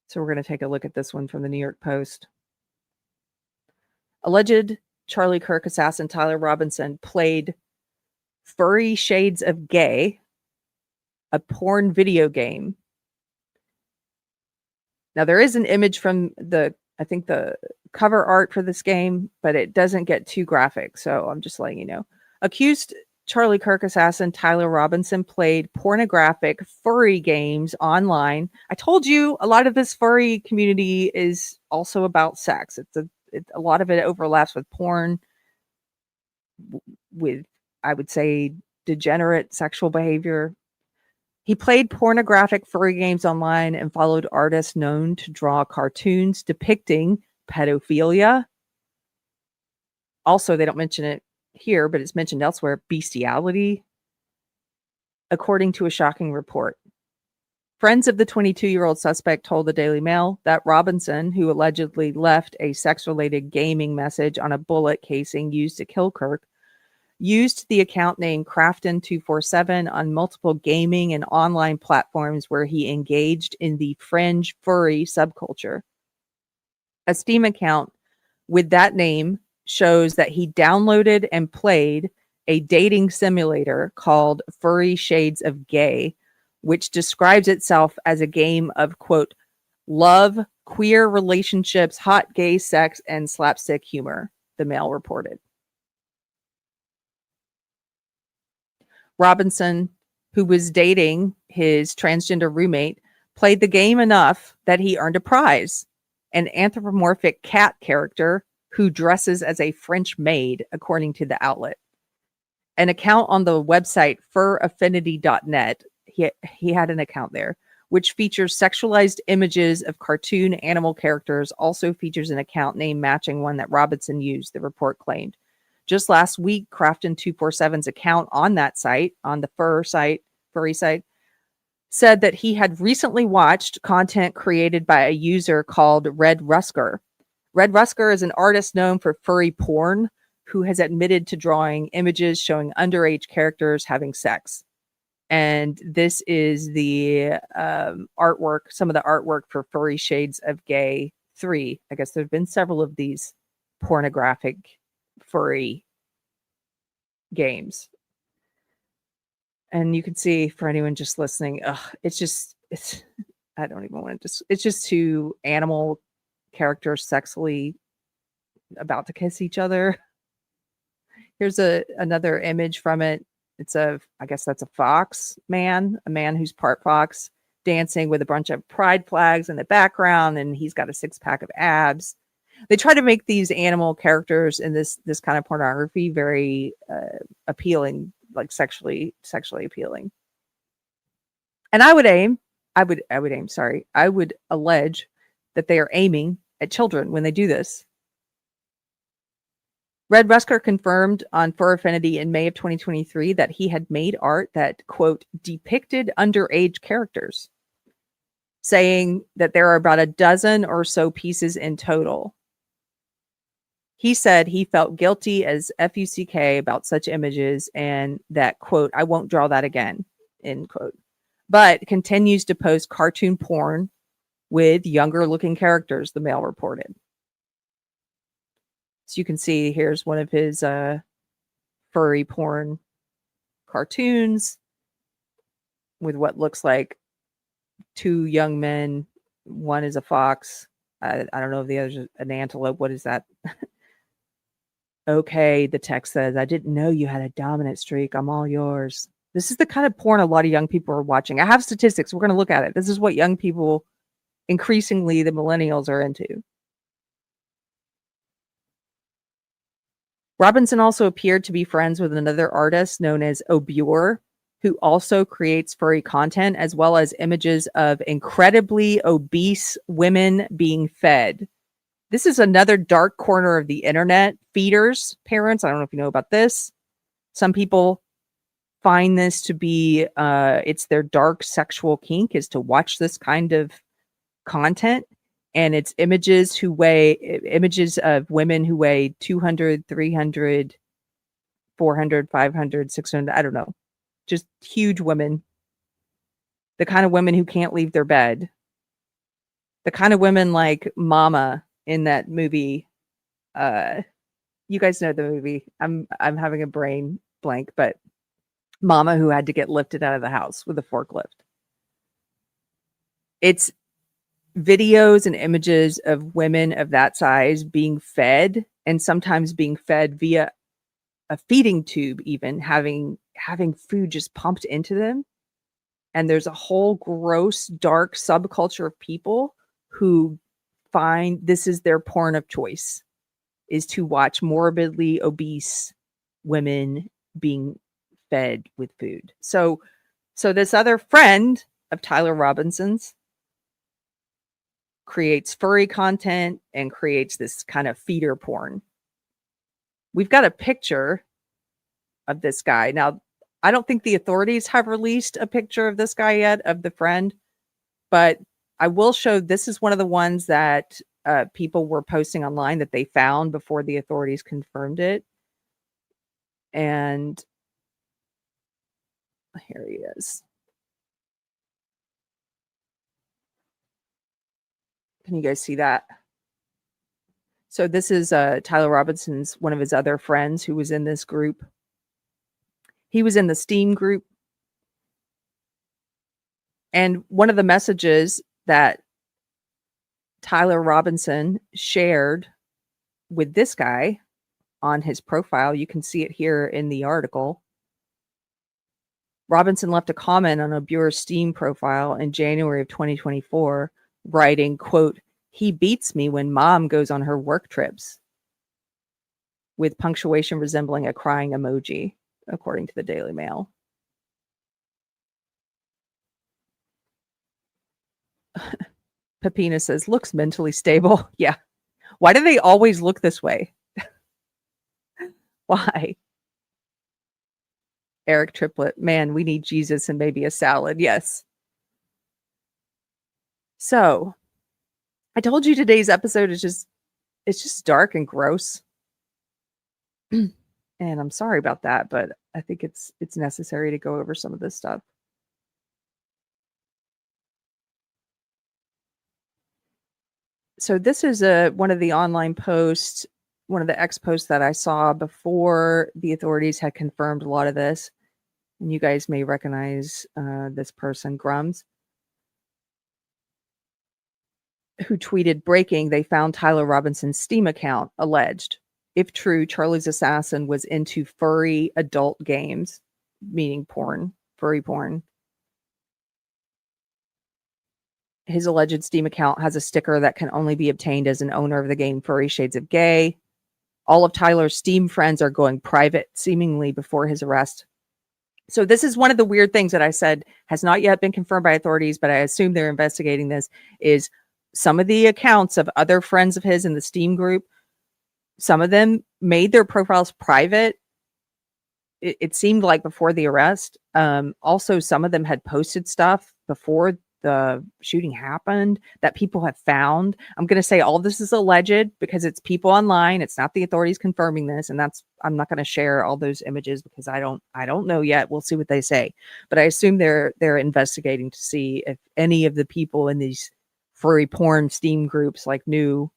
Speaker 1: So we're going to take a look at this one from the New York Post. Alleged Charlie Kirk assassin Tyler Robinson played Furry Shades of Gay, a porn video game. Now there is an image from I think the cover art for this game, but it doesn't get too graphic. So I'm just letting you know. Accused Charlie Kirk assassin Tyler Robinson played pornographic furry games online. I told you a lot of this furry community is also about sex. A lot of it overlaps with porn, with, I would say, degenerate sexual behavior. He played pornographic furry games online and followed artists known to draw cartoons depicting pedophilia. Also, they don't mention it here, but it's mentioned elsewhere, bestiality, according to a shocking report. Friends of the 22-year-old suspect told the Daily Mail that Robinson, who allegedly left a sex-related gaming message on a bullet casing used to kill Kirk, used the account name Crafton247 on multiple gaming and online platforms where he engaged in the fringe furry subculture. A Steam account with that name shows that he downloaded and played a dating simulator called Furry Shades of Gay, which describes itself as a game of, quote, love, queer relationships, hot gay sex, and slapstick humor, the Mail reported. Robinson, who was dating his transgender roommate, played the game enough that he earned a prize, an anthropomorphic cat character who dresses as a French maid, according to the outlet. An account on the website furaffinity.net, he had an account there, which features sexualized images of cartoon animal characters, also features an account name matching one that Robinson used, the report claimed. Just last week, Crafton247's account on that site, on the Furry site, said that he had recently watched content created by a user called Red Rusker. Red Rusker is an artist known for furry porn who has admitted to drawing images showing underage characters having sex. And this is the artwork, some of the artwork for Furry Shades of Gay 3. I guess there have been several of these pornographic furry games. And you can see, for anyone just listening, it's I don't even want to it's just two animal characters sexually about to kiss each other. Here's another image from it. It's I guess that's a fox man, a man who's part fox, dancing with a bunch of pride flags in the background, and he's got a 6-pack of abs. They try to make these animal characters in this kind of pornography very appealing, like sexually appealing. And I would allege that they are aiming at children when they do this. Red Rusker confirmed on Fur Affinity in May of 2023 that he had made art that, quote, depicted underage characters, saying that there are about a dozen or so pieces in total. He said he felt guilty as FUCK about such images and that, quote, I won't draw that again, end quote, but continues to post cartoon porn with younger looking characters, the Mail reported. So you can see here's one of his furry porn cartoons with what looks like two young men. One is a fox. I don't know if the other's an antelope. What is that? Okay, the text says, I didn't know you had a dominant streak. I'm all yours. This is the kind of porn a lot of young people are watching. I have statistics. We're going to look at it. This is what young people, increasingly the millennials, are into. Robinson also appeared to be friends with another artist known as Obure, who also creates furry content, as well as images of incredibly obese women being fed. This is another dark corner of the internet. Feeders, parents, I don't know if you know about this. Some people find this to be, it's their dark sexual kink, is to watch this kind of content. And it's images of women who weigh 200, 300, 400, 500, 600, I don't know. Just huge women. The kind of women who can't leave their bed. The kind of women like Mama in that movie. You guys know the movie. I'm having a brain blank, but Mama who had to get lifted out of the house with a forklift. It's videos and images of women of that size being fed, and sometimes being fed via a feeding tube, even having food just pumped into them. And there's a whole gross, dark subculture of people who find this is their porn of choice, is to watch morbidly obese women being fed with food. So this other friend of Tyler Robinson's creates furry content and creates this kind of feeder porn. We've got a picture of this guy. Now, I don't think the authorities have released a picture of this guy yet, of the friend, But I will show, this is one of the ones that people were posting online that they found before the authorities confirmed it. And here he is. Can you guys see that? So this is Tyler Robinson's, one of his other friends who was in this group. He was in the Steam group. And one of the messages that Tyler Robinson shared with this guy on his profile, you can see it here in the article. Robinson left a comment on a Bureau Steam profile in January of 2024, writing, quote, "He beats me when mom goes on her work trips," with punctuation resembling a crying emoji, according to the Daily Mail. Pepina says, looks mentally stable. Yeah. Why do they always look this way? Why? Eric Triplet, man, we need Jesus and maybe a salad. Yes. So I told you today's episode is just dark and gross. And I'm sorry about that, but I think it's necessary to go over some of this stuff. So this is one of the online posts, one of the X posts that I saw before the authorities had confirmed a lot of this. And you guys may recognize this person, Grums, who tweeted, "Breaking, they found Tyler Robinson's Steam account, alleged. If true, Charlie's assassin was into furry adult games," meaning porn, furry porn. His alleged Steam account has a sticker that can only be obtained as an owner of the game Furry Shades of Gay. All of Tyler's Steam friends are going private, seemingly before his arrest. So this is one of the weird things that I said has not yet been confirmed by authorities, but I assume they're investigating this, is some of the accounts of other friends of his in the Steam group, some of them made their profiles private. It seemed like before the arrest. Also, some of them had posted stuff before the shooting happened that people have found. I'm going to say all this is alleged because it's people online. It's not the authorities confirming this. And I'm not going to share all those images because I don't know yet. We'll see what they say. But I assume they're investigating to see if any of the people in these furry porn Steam groups knew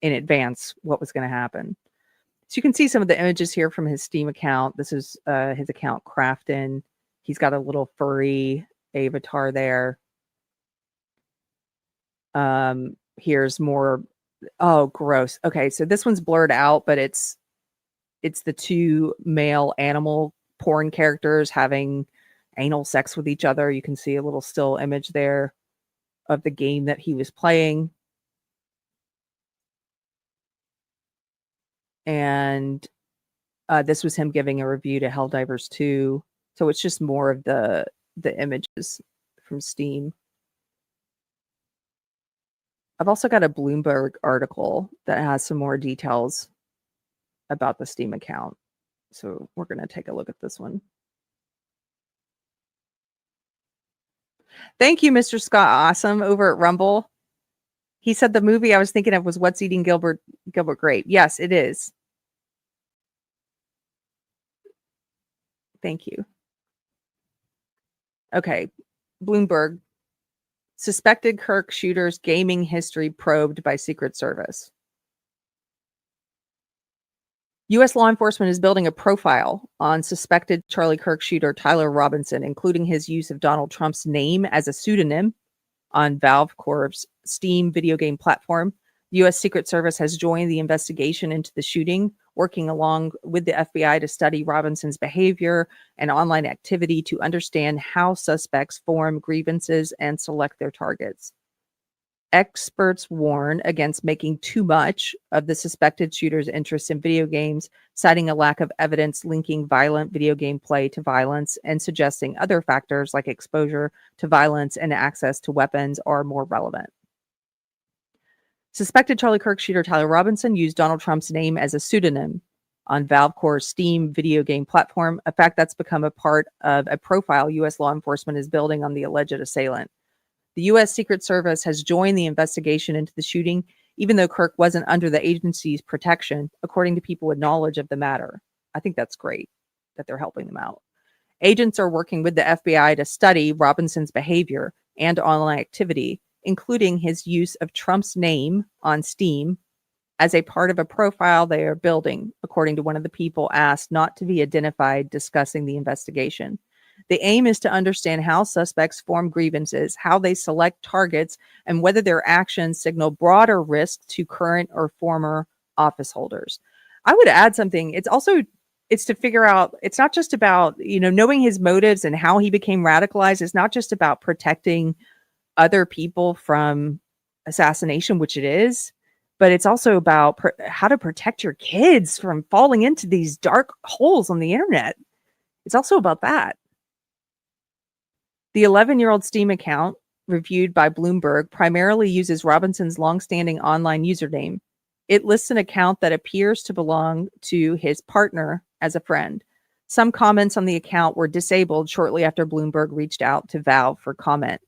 Speaker 1: in advance what was going to happen. So you can see some of the images here from his Steam account. This is his account, Crafton. He's got a little furry avatar there. Here's more. Oh, gross. Okay, so this one's blurred out, but it's the two male animal porn characters having anal sex with each other. You can see a little still image there of the game that he was playing. And this was him giving a review to Helldivers 2. So it's just more of the images from Steam. I've also got a Bloomberg article that has some more details about the Steam account. So we're going to take a look at this one. Thank you, Mr. Scott Awesome over at Rumble. He said the movie I was thinking of was What's Eating Gilbert Grape. Yes, it is. Thank you. Okay. Bloomberg. Suspected Kirk shooter's gaming history probed by Secret Service. U.S. law enforcement is building a profile on suspected Charlie Kirk shooter Tyler Robinson, including his use of Donald Trump's name as a pseudonym on Valve Corp's Steam video game platform. The U.S. Secret Service has joined the investigation into the shooting, working along with the FBI to study Robinson's behavior and online activity to understand how suspects form grievances and select their targets. Experts warn against making too much of the suspected shooter's interest in video games, citing a lack of evidence linking violent video game play to violence and suggesting other factors like exposure to violence and access to weapons are more relevant. Suspected Charlie Kirk shooter Tyler Robinson used Donald Trump's name as a pseudonym on Valve Corp's Steam video game platform, a fact that's become a part of a profile U.S. law enforcement is building on the alleged assailant. The U.S. Secret Service has joined the investigation into the shooting, even though Kirk wasn't under the agency's protection, according to people with knowledge of the matter. I think that's great that they're helping them out. Agents are working with the FBI to study Robinson's behavior and online activity, including his use of Trump's name on Steam as a part of a profile they are building, according to one of the people asked not to be identified discussing the investigation. The aim is to understand how suspects form grievances, how they select targets, and whether their actions signal broader risk to current or former office holders. I would add something. It's to figure out, it's not just about, knowing his motives and how he became radicalized. It's not just about protecting other people from assassination, which it is, but it's also about how to protect your kids from falling into these dark holes on the internet. It's also about that. The 11-year-old Steam account, reviewed by Bloomberg, primarily uses Robinson's longstanding online username. It lists an account that appears to belong to his partner as a friend. Some comments on the account were disabled shortly after Bloomberg reached out to Valve for comment.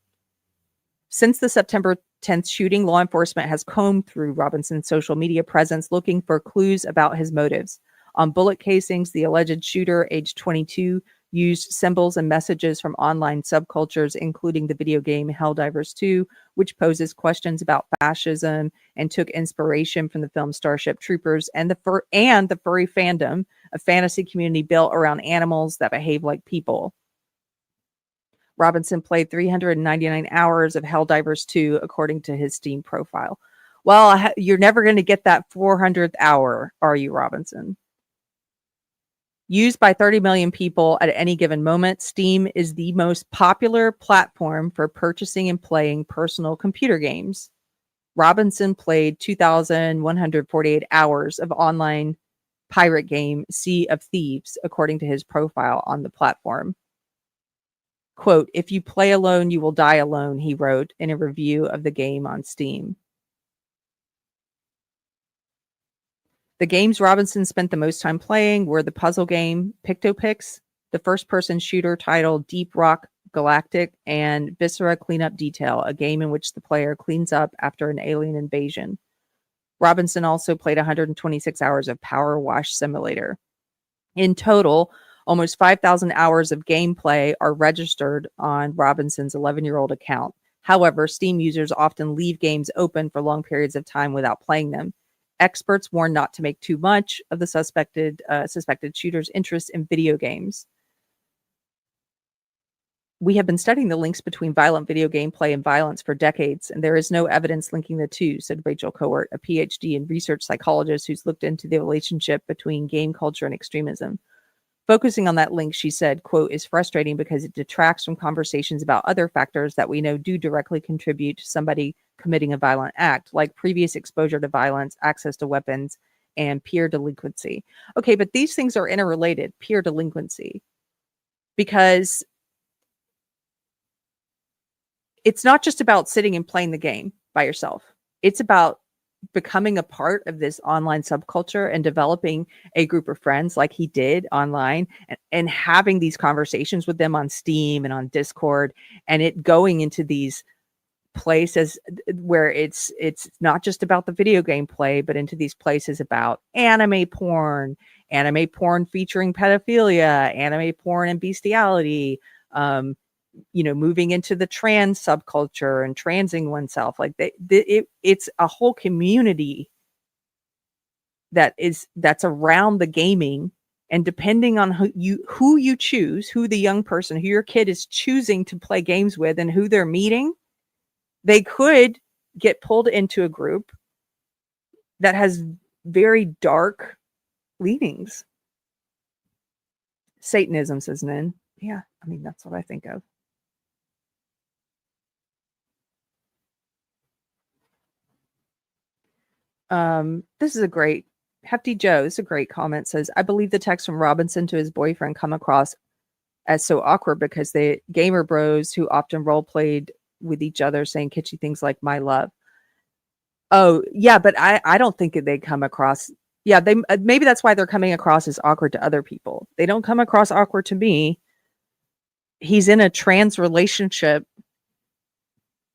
Speaker 1: Since the September 10th shooting, law enforcement has combed through Robinson's social media presence looking for clues about his motives. On bullet casings, the alleged shooter, aged 22, used symbols and messages from online subcultures, including the video game Helldivers 2, which poses questions about fascism and took inspiration from the film Starship Troopers and the furry fandom, a fantasy community built around animals that behave like people. Robinson played 399 hours of Helldivers 2, according to his Steam profile. Well, you're never going to get that 400th hour, are you, Robinson? Used by 30 million people at any given moment, Steam is the most popular platform for purchasing and playing personal computer games. Robinson played 2,148 hours of online pirate game Sea of Thieves, according to his profile on the platform. Quote, "If you play alone, you will die alone," he wrote in a review of the game on Steam. The games Robinson spent the most time playing were the puzzle game Pictopix, the first-person shooter titled Deep Rock Galactic, and Viscera Cleanup Detail, a game in which the player cleans up after an alien invasion. Robinson also played 126 hours of Power Wash Simulator. In total, almost 5,000 hours of gameplay are registered on Robinson's 11-year-old account. However, Steam users often leave games open for long periods of time without playing them. Experts warn not to make too much of the suspected shooter's interest in video games. We have been studying the links between violent video gameplay and violence for decades, and there is no evidence linking the two, said Rachel Cowart, a PhD in research psychologist who's looked into the relationship between game culture and extremism. Focusing on that link, she said, quote, "is frustrating because it detracts from conversations about other factors that we know do directly contribute to somebody committing a violent act, like previous exposure to violence, access to weapons, and peer delinquency." Okay, but these things are interrelated, peer delinquency, because it's not just about sitting and playing the game by yourself. It's about becoming a part of this online subculture and developing a group of friends like he did online, and having these conversations with them on Steam and on Discord, and it going into these places where it's not just about the video game play, but into these places about anime porn featuring pedophilia, anime porn and bestiality, moving into the trans subculture and transing oneself. Like it's a whole community that's around the gaming, and depending on who you choose, who the young person, who your kid is choosing to play games with, and who they're meeting, they could get pulled into a group that has very dark leanings. Satanism, says Nin. Yeah, I mean, that's what I think of. This is a great Hefty Joe. This is a great comment. Says, "I believe the text from Robinson to his boyfriend come across as so awkward because they gamer bros who often role played with each other saying kitschy things like 'my love.'" Oh yeah, but I don't think they come across. Yeah, they maybe that's why they're coming across as awkward to other people. They don't come across awkward to me. He's in a trans relationship.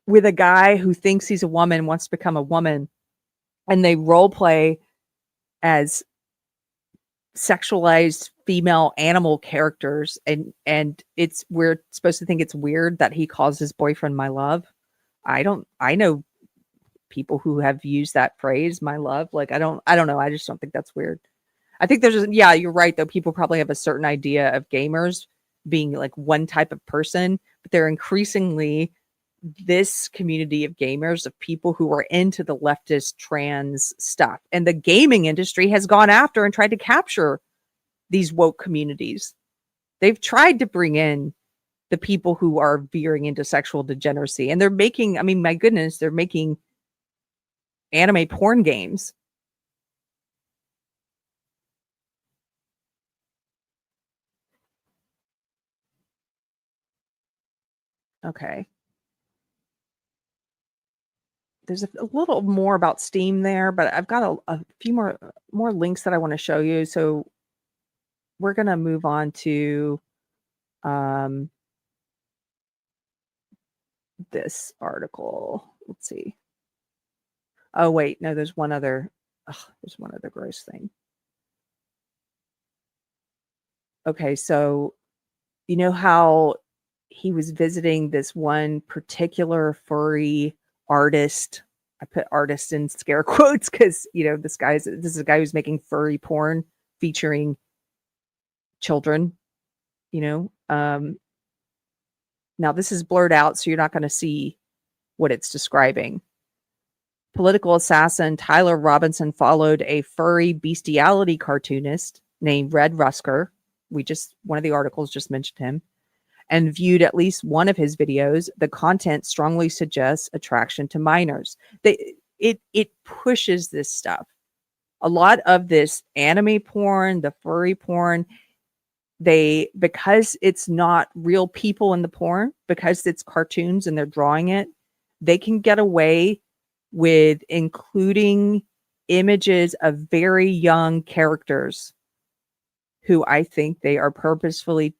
Speaker 1: with a guy who thinks he's a woman, wants to become a woman, and they role play as sexualized female animal characters, and we're supposed to think it's weird that he calls his boyfriend my love. I know people who have used that phrase, my love. Like, I don't know. I just don't think that's weird. I think yeah, you're right though. People probably have a certain idea of gamers being like one type of person, but they're increasingly this community of gamers, of people who are into the leftist trans stuff. And the gaming industry has gone after and tried to capture these woke communities. They've tried to bring in the people who are veering into sexual degeneracy. And they're making, I mean, my goodness, they're making anime porn games. Okay. There's a little more about Steam there, but I've got a few more links that I want to show you. So we're going to move on to this article. Let's see. Oh, wait. No, there's one other gross thing. Okay, so you know how he was visiting this one particular furry artist. I put artist in scare quotes because, you know, this is a guy who's making furry porn featuring children, you know. Now this is blurred out, so you're not going to see what it's describing. Political assassin Tyler Robinson followed a furry bestiality cartoonist named Red Rusker. One of the articles just mentioned him, and viewed at least one of his videos. The content strongly suggests attraction to minors. It pushes this stuff. A lot of this anime porn, the furry porn, because it's not real people in the porn, because it's cartoons and they're drawing it, they can get away with including images of very young characters who I think they are purposefully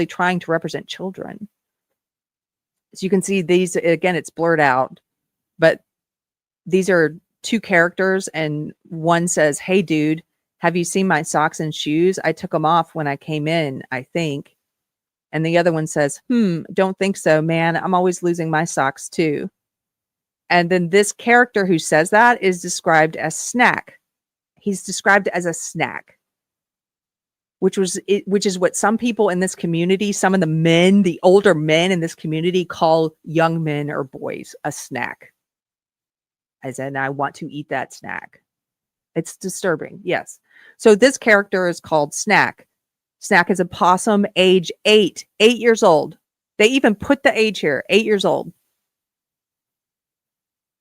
Speaker 1: trying to represent children. So you can see these, again, it's blurred out, but these are two characters, and one says, "Hey dude, have you seen my socks and shoes? I took them off when I came in, I think." And the other one says, "Don't think so, man. I'm always losing my socks too." And then this character who says that is described as snack. He's described as a snack, which is what some people in this community, some of the older men in this community, call young men or boys a snack. As in, I want to eat that snack. It's disturbing. Yes. So this character is called Snack. Snack is a possum, age 8 years old. They even put the age here, 8 years old.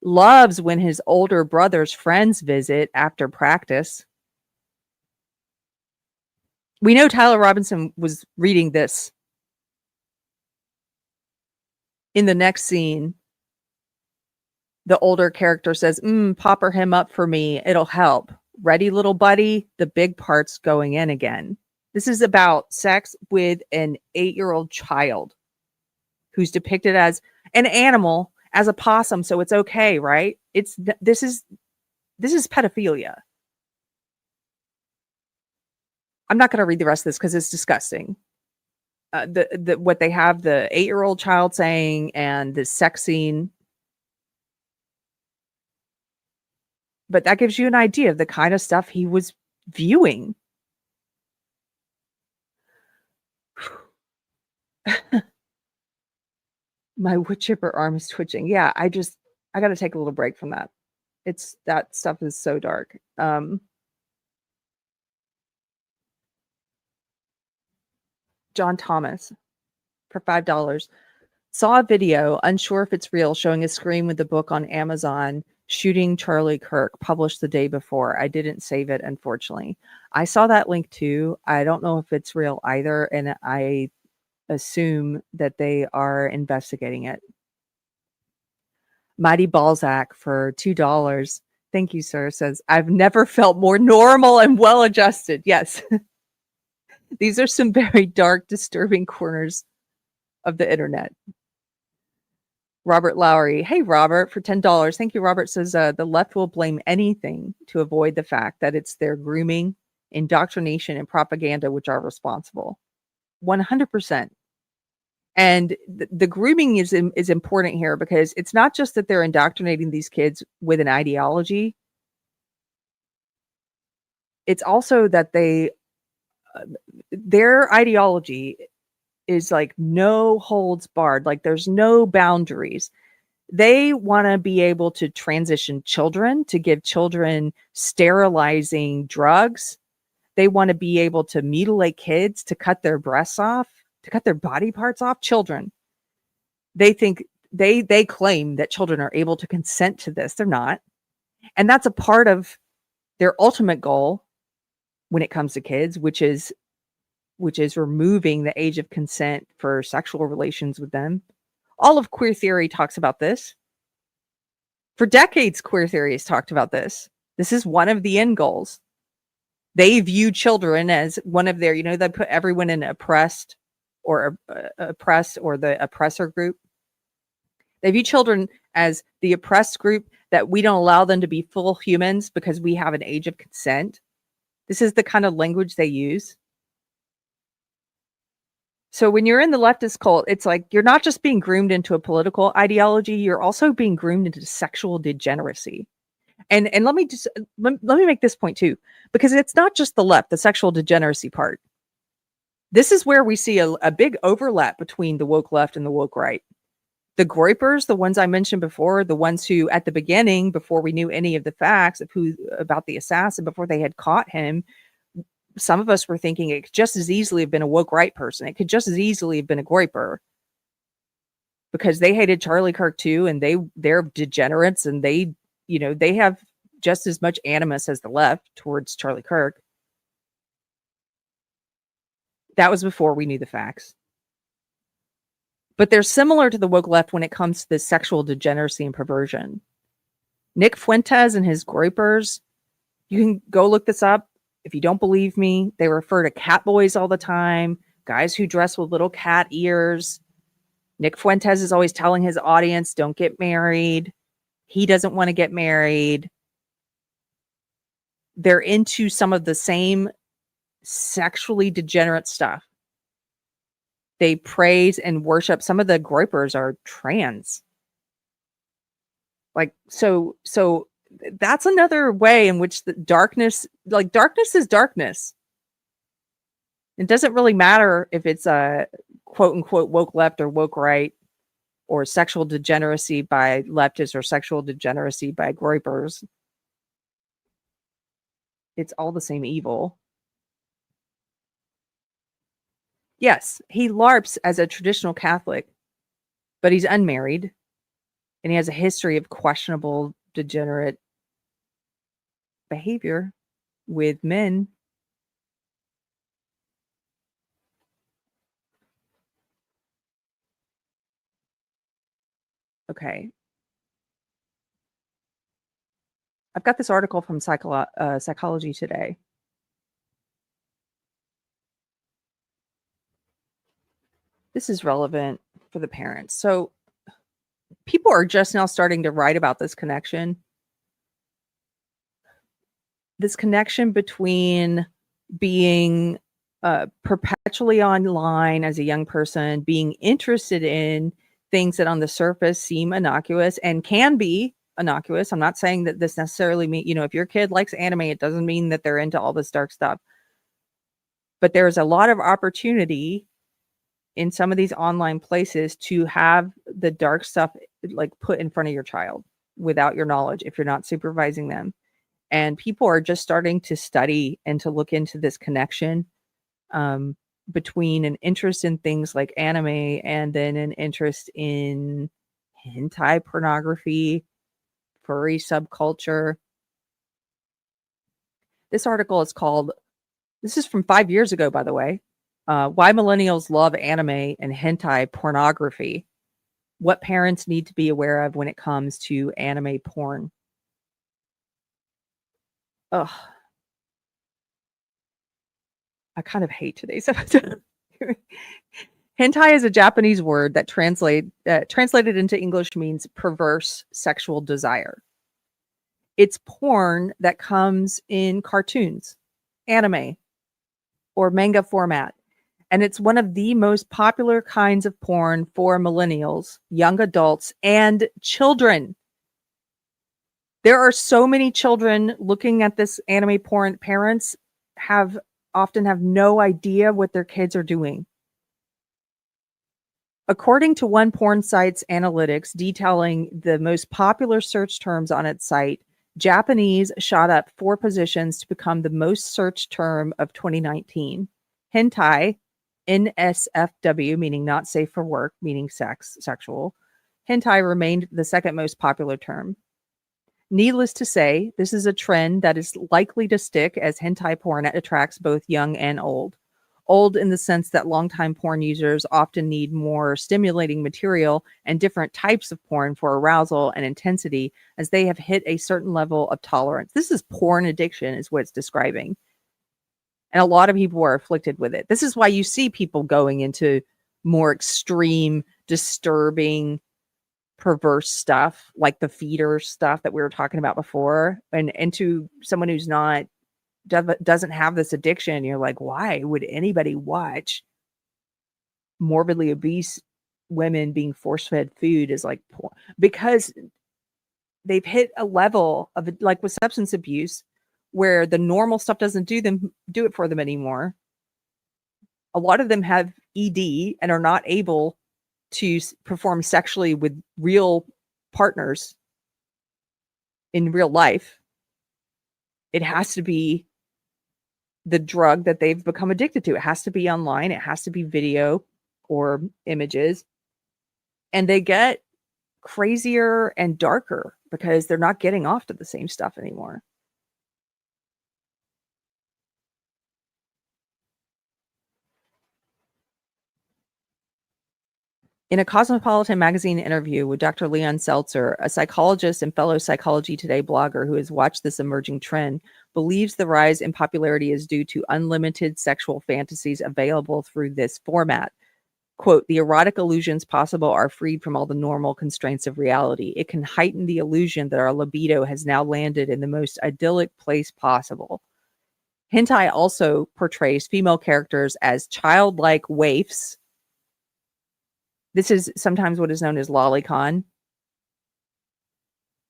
Speaker 1: Loves when his older brother's friends visit after practice. We know Tyler Robinson was reading this. In the next scene, the older character says, "Popper him up for me. It'll help. Ready, little buddy? The big part's going in again." This is about sex with an 8-year-old child who's depicted as an animal, as a possum, so it's okay, right? This is pedophilia. I'm not going to read the rest of this because it's disgusting. What they have the 8-year-old child saying and the sex scene. But that gives you an idea of the kind of stuff he was viewing. My wood chipper arm is twitching. Yeah, I got to take a little break from that. That stuff is so dark. John Thomas for $5 saw a video, unsure if it's real, showing a screen with the book on Amazon, Shooting Charlie Kirk, published the day before. I didn't save it, unfortunately. I saw that link too. I don't know if it's real either, and I assume that they are investigating it. Mighty Balzac for $2. Thank you, sir. Says, "I've never felt more normal and well adjusted." Yes. These are some very dark, disturbing corners of the internet. Robert Lowry. Hey, Robert, for $10. Thank you, Robert. Says the left will blame anything to avoid the fact that it's their grooming, indoctrination, and propaganda which are responsible. 100%. And the grooming is important here because it's not just that they're indoctrinating these kids with an ideology. It's also that their ideology is like no holds barred. Like there's no boundaries. They want to be able to transition children, to give children sterilizing drugs. They want to be able to mutilate kids, to cut their breasts off, to cut their body parts off. Children. They think they claim that children are able to consent to this. They're not. And that's a part of their ultimate goal when it comes to kids, which is removing the age of consent for sexual relations with them. All of queer theory talks about this. For decades, queer theory has talked about this. This is one of the end goals. They view children as one of their, they put everyone in oppressed or the oppressor group. They view children as the oppressed group, that we don't allow them to be full humans because we have an age of consent. This is the kind of language they use. So when you're in the leftist cult, it's like you're not just being groomed into a political ideology, you're also being groomed into sexual degeneracy. And let me make this point too, because it's not just the left, the sexual degeneracy part. This is where we see a big overlap between the woke left and the woke right. The groypers, the ones I mentioned before, the ones who at the beginning, before we knew any of the facts about the assassin, before they had caught him, some of us were thinking it could just as easily have been a woke right person. It could just as easily have been a groyper, because they hated Charlie Kirk too, and they're degenerates, and they have just as much animus as the left towards Charlie Kirk. That was before we knew the facts. But they're similar to the woke left when it comes to this sexual degeneracy and perversion. Nick Fuentes and his groypers, you can go look this up. If you don't believe me, they refer to cat boys all the time, guys who dress with little cat ears. Nick Fuentes is always telling his audience, don't get married. He doesn't want to get married. They're into some of the same sexually degenerate stuff. They praise and worship. Some of the groypers are trans. Like, so that's another way in which the darkness is darkness. It doesn't really matter if it's a quote unquote woke left or woke right, or sexual degeneracy by leftists or sexual degeneracy by groypers. It's all the same evil. Yes, he LARPs as a traditional Catholic, but he's unmarried, and he has a history of questionable, degenerate behavior with men. Okay. I've got this article from Psychology Today. This is relevant for the parents. So people are just now starting to write about this connection. This connection between being perpetually online as a young person, being interested in things that on the surface seem innocuous and can be innocuous. I'm not saying that this necessarily means, if your kid likes anime, it doesn't mean that they're into all this dark stuff. But there's a lot of opportunity in some of these online places to have the dark stuff like put in front of your child without your knowledge, if you're not supervising them. And people are just starting to study and to look into this connection between an interest in things like anime and then an interest in hentai pornography, furry subculture. This article is called, this is from 5 years ago, by the way, Why Millennials Love Anime and Hentai Pornography. What parents need to be aware of when it comes to anime porn. Ugh. I kind of hate today's episode. Hentai is a Japanese word that translated into English means perverse sexual desire. It's porn that comes in cartoons, anime, or manga format. And it's one of the most popular kinds of porn for millennials, young adults, and children. There are so many children looking at this anime porn. Parents often have no idea what their kids are doing. According to one porn site's analytics detailing the most popular search terms on its site, Japanese shot up 4 positions to become the most searched term of 2019. Hentai, NSFW, meaning not safe for work, meaning sexual. Hentai remained the second most popular term. Needless to say, this is a trend that is likely to stick as hentai porn attracts both young and old. Old in the sense that longtime porn users often need more stimulating material and different types of porn for arousal and intensity as they have hit a certain level of tolerance. This is porn addiction is what it's describing. And a lot of people are afflicted with it. This is why you see people going into more extreme, disturbing, perverse stuff like the feeder stuff that we were talking about before, and into someone who's doesn't have this addiction. You're like, why would anybody watch morbidly obese women being force-fed food is like porn? Because they've hit a level of, like with substance abuse, where the normal stuff doesn't do it for them anymore. A lot of them have ED and are not able to perform sexually with real partners in real life. It has to be the drug that they've become addicted to. It has to be online. It has to be video or images. And they get crazier and darker because they're not getting off to the same stuff anymore. In a Cosmopolitan magazine interview with Dr. Leon Seltzer, a psychologist and fellow Psychology Today blogger who has watched this emerging trend, believes the rise in popularity is due to unlimited sexual fantasies available through this format. Quote, the erotic illusions possible are freed from all the normal constraints of reality. It can heighten the illusion that our libido has now landed in the most idyllic place possible. Hentai also portrays female characters as childlike waifs. This is sometimes what is known as lolicon.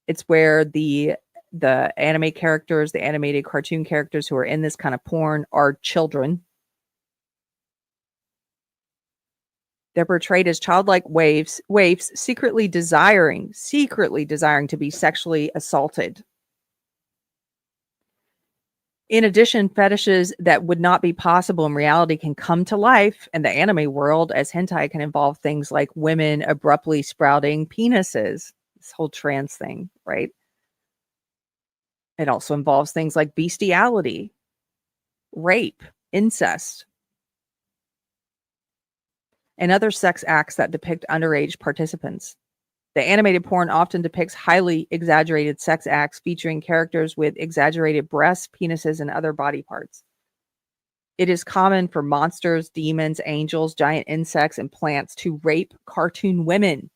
Speaker 1: It's where the anime characters, the animated cartoon characters who are in this kind of porn are children. They're portrayed as childlike waifs secretly desiring to be sexually assaulted. In addition, fetishes that would not be possible in reality can come to life in the anime world, as hentai can involve things like women abruptly sprouting penises. This whole trans thing, right? It also involves things like bestiality, rape, incest, and other sex acts that depict underage participants. The animated porn often depicts highly exaggerated sex acts featuring characters with exaggerated breasts, penises, and other body parts. It is common for monsters, demons, angels, giant insects, and plants to rape cartoon women.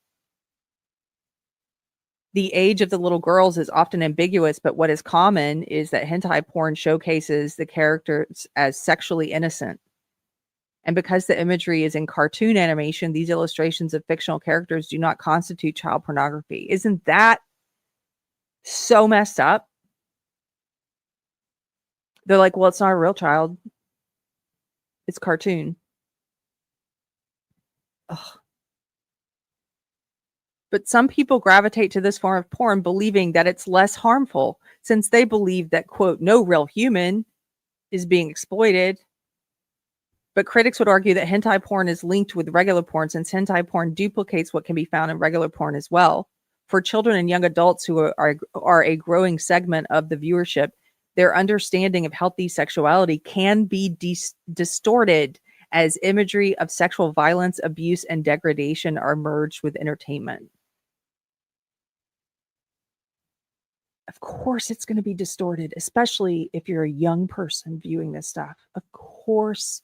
Speaker 1: The age of the little girls is often ambiguous, but what is common is that hentai porn showcases the characters as sexually innocent. And because the imagery is in cartoon animation, these illustrations of fictional characters do not constitute child pornography. Isn't that so messed up? They're like, well, it's not a real child. It's cartoon. Ugh. But some people gravitate to this form of porn believing that it's less harmful, since they believe that, quote, no real human is being exploited. But critics would argue that hentai porn is linked with regular porn, since hentai porn duplicates what can be found in regular porn as well. For children and young adults who are a growing segment of the viewership, their understanding of healthy sexuality can be distorted as imagery of sexual violence, abuse, and degradation are merged with entertainment. Of course, it's going to be distorted, especially if you're a young person viewing this stuff. Of course,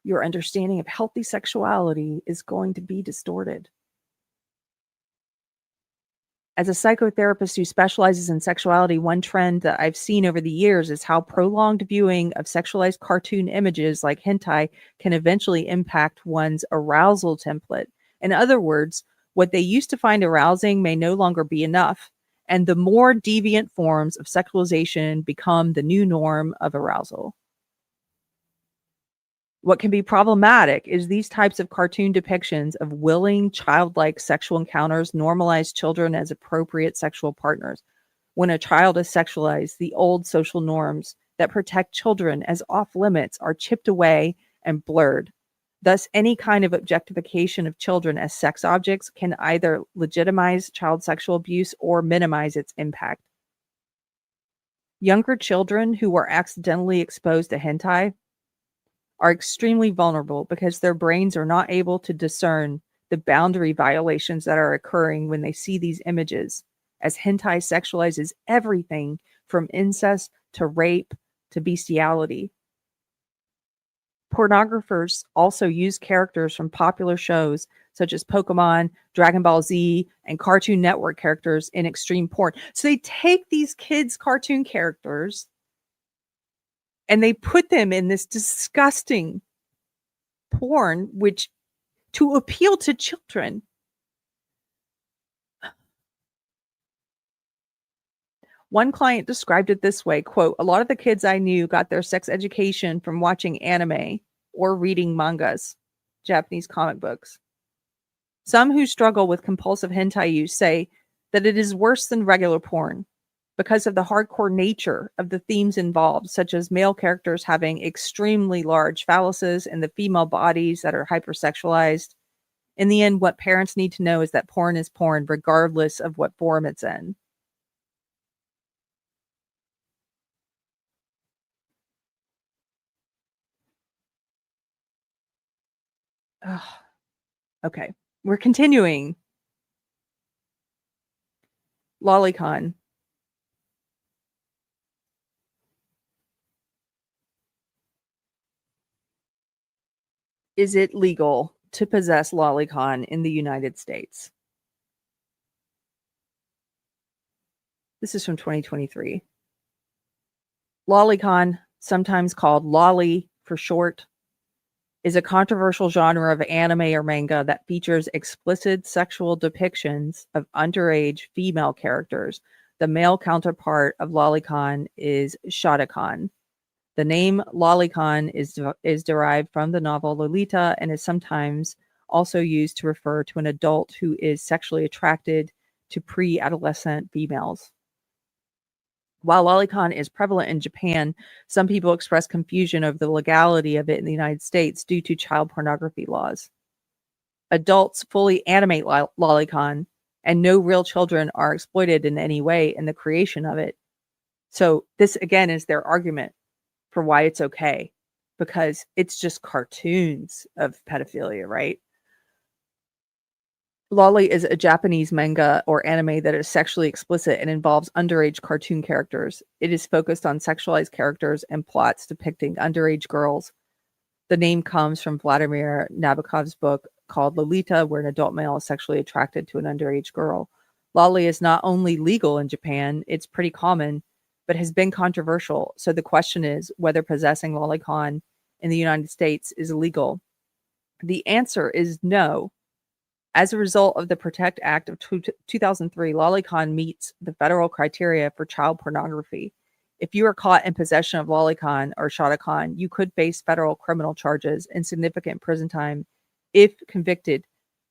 Speaker 1: your understanding of healthy sexuality is going to be distorted. As a psychotherapist who specializes in sexuality, one trend that I've seen over the years is how prolonged viewing of sexualized cartoon images like hentai can eventually impact one's arousal template. In other words, what they used to find arousing may no longer be enough, and the more deviant forms of sexualization become the new norm of arousal. What can be problematic is these types of cartoon depictions of willing, childlike sexual encounters normalize children as appropriate sexual partners. When a child is sexualized, the old social norms that protect children as off limits are chipped away and blurred. Thus, any kind of objectification of children as sex objects can either legitimize child sexual abuse or minimize its impact. Younger children who are accidentally exposed to hentai are extremely vulnerable because their brains are not able to discern the boundary violations that are occurring when they see these images, as hentai sexualizes everything from incest to rape to bestiality. Pornographers also use characters from popular shows such as Pokemon, Dragon Ball Z, and Cartoon Network characters in extreme porn. So they take these kids' cartoon characters and they put them in this disgusting porn, which to appeal to children. One client described it this way, quote, "A lot of the kids I knew got their sex education from watching anime or reading mangas, Japanese comic books. Some who struggle with compulsive hentai use say that it is worse than regular porn because of the hardcore nature of the themes involved, such as male characters having extremely large phalluses and the female bodies that are hypersexualized. In the end, what parents need to know is that porn is porn, regardless of what form it's in." Ugh. Okay, we're continuing. Lolicon. Is it legal to possess lolicon in the United States? This is from 2023. Lolicon, sometimes called lolly for short, is a controversial genre of anime or manga that features explicit sexual depictions of underage female characters. The male counterpart of lolicon is shotacon. The name lolicon is derived from the novel Lolita and is sometimes also used to refer to an adult who is sexually attracted to pre-adolescent females. While lolicon is prevalent in Japan, some people express confusion over the legality of it in the United States due to child pornography laws. Adults fully animate lolicon, and no real children are exploited in any way in the creation of it. So this, again, is their argument for why it's okay, because it's just cartoons of pedophilia, right? Lolly is a Japanese manga or anime that is sexually explicit and involves underage cartoon characters. It is focused on sexualized characters and plots depicting underage girls. The name comes from Vladimir Nabokov's book called Lolita, where an adult male is sexually attracted to an underage girl. Lolly is not only legal in Japan, it's pretty common, but has been controversial. So the question is whether possessing lolicon in the United States is illegal. The answer is no. As a result of the Protect Act of 2003, lolicon meets the federal criteria for child pornography. If you are caught in possession of lolicon or shotacon, you could face federal criminal charges and significant prison time if convicted.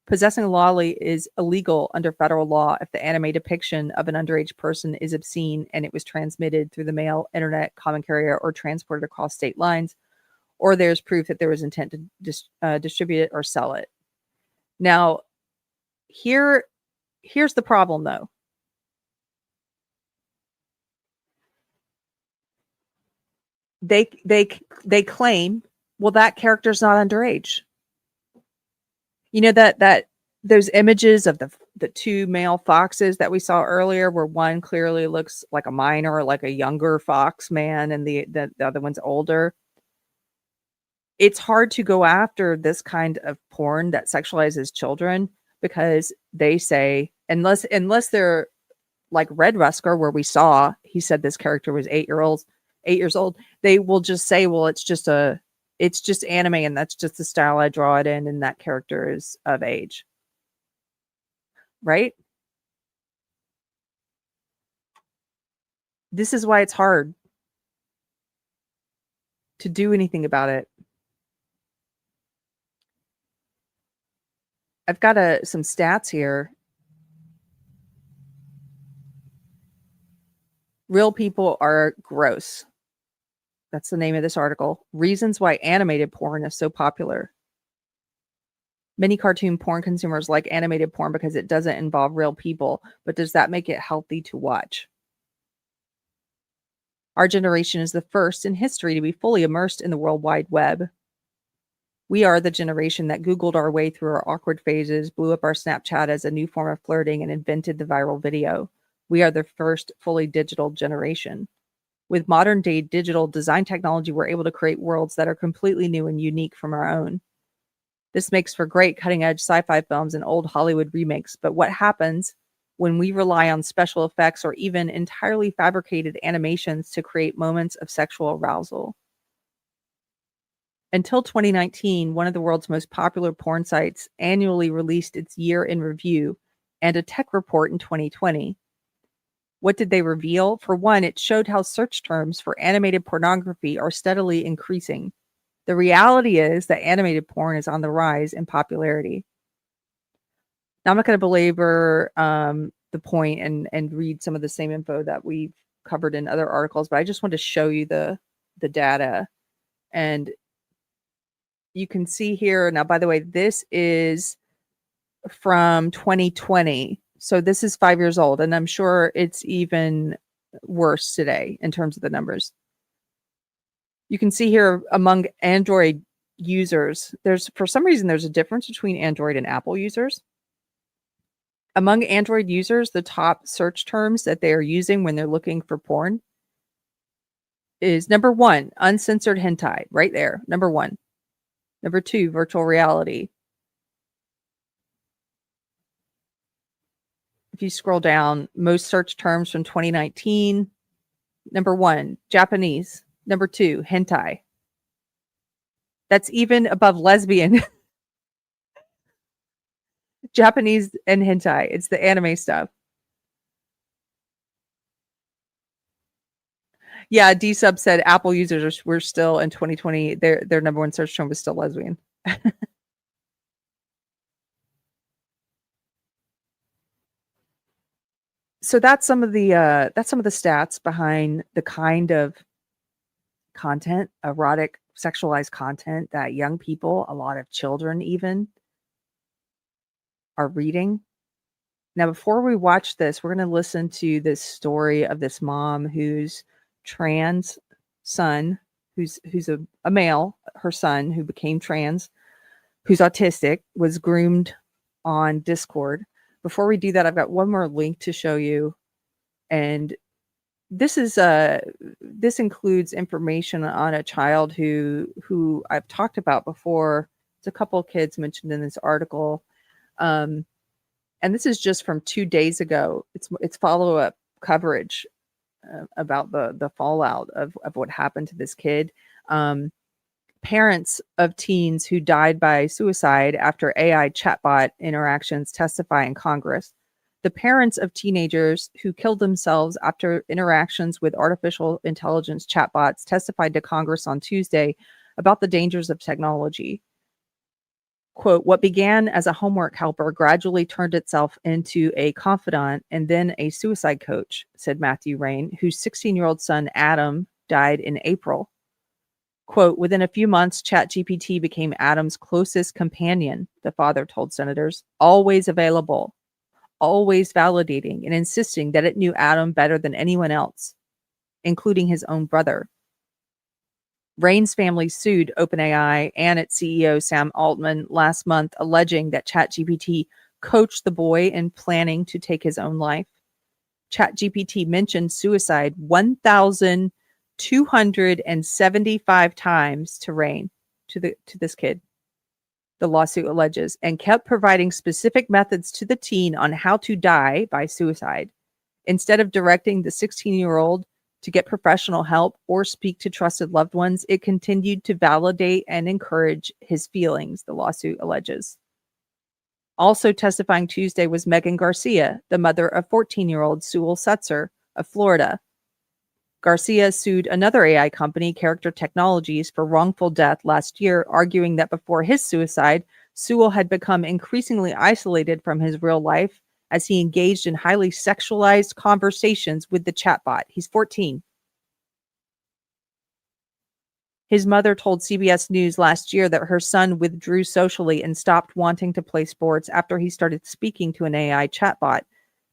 Speaker 1: Possessing a lolly is illegal under federal law if the anime depiction of an underage person is obscene and it was transmitted through the mail, internet, common carrier, or transported across state lines, or there's proof that there was intent to distribute it or sell it. Now, here's the problem, though. They claim, well, that character's not underage. You know that those images of the two male foxes that we saw earlier, where one clearly looks like a minor, like a younger fox man, and the other one's older. it's hard to go after this kind of porn that sexualizes children because they say, unless they're like Red Rusker, where we saw, he said this character was 8 years old, they will just say, well, it's just anime, and that's just the style I draw it in, and that character is of age. Right? This is why it's hard to do anything about it. I've got some stats here. Real people are gross. That's the name of this article. Reasons why animated porn is so popular. Many cartoon porn consumers like animated porn because it doesn't involve real people, but does that make it healthy to watch? Our generation is the first in history to be fully immersed in the World Wide Web. We are the generation that Googled our way through our awkward phases, blew up our Snapchat as a new form of flirting, and invented the viral video. We are the first fully digital generation. With modern day digital design technology, we're able to create worlds that are completely new and unique from our own. This makes for great cutting edge sci-fi films and old Hollywood remakes. But what happens when we rely on special effects or even entirely fabricated animations to create moments of sexual arousal? Until 2019, one of the world's most popular porn sites annually released its year in review and a tech report in 2020. What did they reveal? For one, it showed how search terms for animated pornography are steadily increasing. The reality is that animated porn is on the rise in popularity. Now, I'm not going to belabor the point and read some of the same info that we've covered in other articles, but I just want to show you the data. And you can see here, now, by the way, this is from 2020. So this is 5 years old, and I'm sure it's even worse today in terms of the numbers. You can see here among Android users, for some reason, there's a difference between Android and Apple users. Among Android users, the top search terms that they are using when they're looking for porn is number 1, uncensored hentai, right there, number 1. Number 2, virtual reality. If you scroll down, most search terms from 2019, number 1, Japanese. Number 2, hentai. That's even above lesbian. Japanese and hentai. It's the anime stuff. Yeah, D-Sub said Apple users were still in 2020. Their number 1 search term was still lesbian. So that's some of the stats behind the kind of content, erotic, sexualized content that young people, a lot of children even, are reading. Now, before we watch this, we're going to listen to this story of this mom whose trans son, who's a male, her son who became trans, who's autistic, was groomed on Discord. Before we do that, I've got one more link to show you, and this includes information on a child who I've talked about before. It's a couple of kids mentioned in this article, and this is just from 2 days ago. It's follow-up coverage about the fallout of what happened to this kid. Parents of teens who died by suicide after AI chatbot interactions testify in Congress. The parents of teenagers who killed themselves after interactions with artificial intelligence chatbots testified to Congress on Tuesday about the dangers of technology. Quote, what began as a homework helper gradually turned itself into a confidant and then a suicide coach, said Matthew Rain, whose 16-year-old son, Adam, died in April. Quote, within a few months, ChatGPT became Adam's closest companion, the father told senators, always available, always validating and insisting that it knew Adam better than anyone else, including his own brother. Rain's family sued OpenAI and its CEO, Sam Altman, last month, alleging that ChatGPT coached the boy in planning to take his own life. ChatGPT mentioned suicide 1,275 times to Rain. to this kid, the lawsuit alleges, and kept providing specific methods to the teen on how to die by suicide. Instead of directing the 16-year-old to get professional help or speak to trusted loved ones, it continued to validate and encourage his feelings, the lawsuit alleges. Also testifying Tuesday was Megan Garcia, the mother of 14-year-old Sewell Setzer of Florida. Garcia sued another AI company, Character Technologies, for wrongful death last year, arguing that before his suicide, Sewell had become increasingly isolated from his real life as he engaged in highly sexualized conversations with the chatbot. He's 14. His mother told CBS News last year that her son withdrew socially and stopped wanting to play sports after he started speaking to an AI chatbot.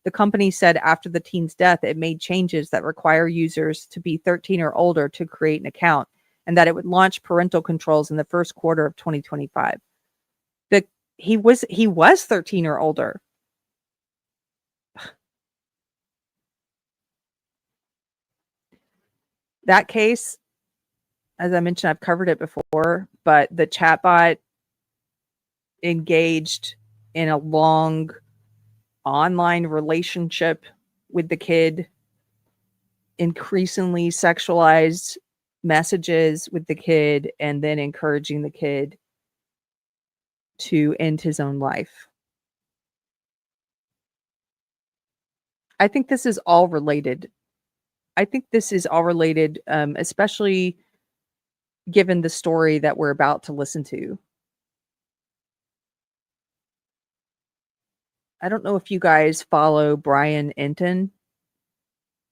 Speaker 1: The company said after the teen's death, it made changes that require users to be 13 or older to create an account, and that it would launch parental controls in the first quarter of 2025. He was 13 or older. That case, as I mentioned, I've covered it before, but the chatbot engaged in a long online relationship with the kid, increasingly sexualized messages with the kid, and then encouraging the kid to end his own life. I think this is all related. Especially given the story that we're about to listen to. I don't know if you guys follow Brian Enton.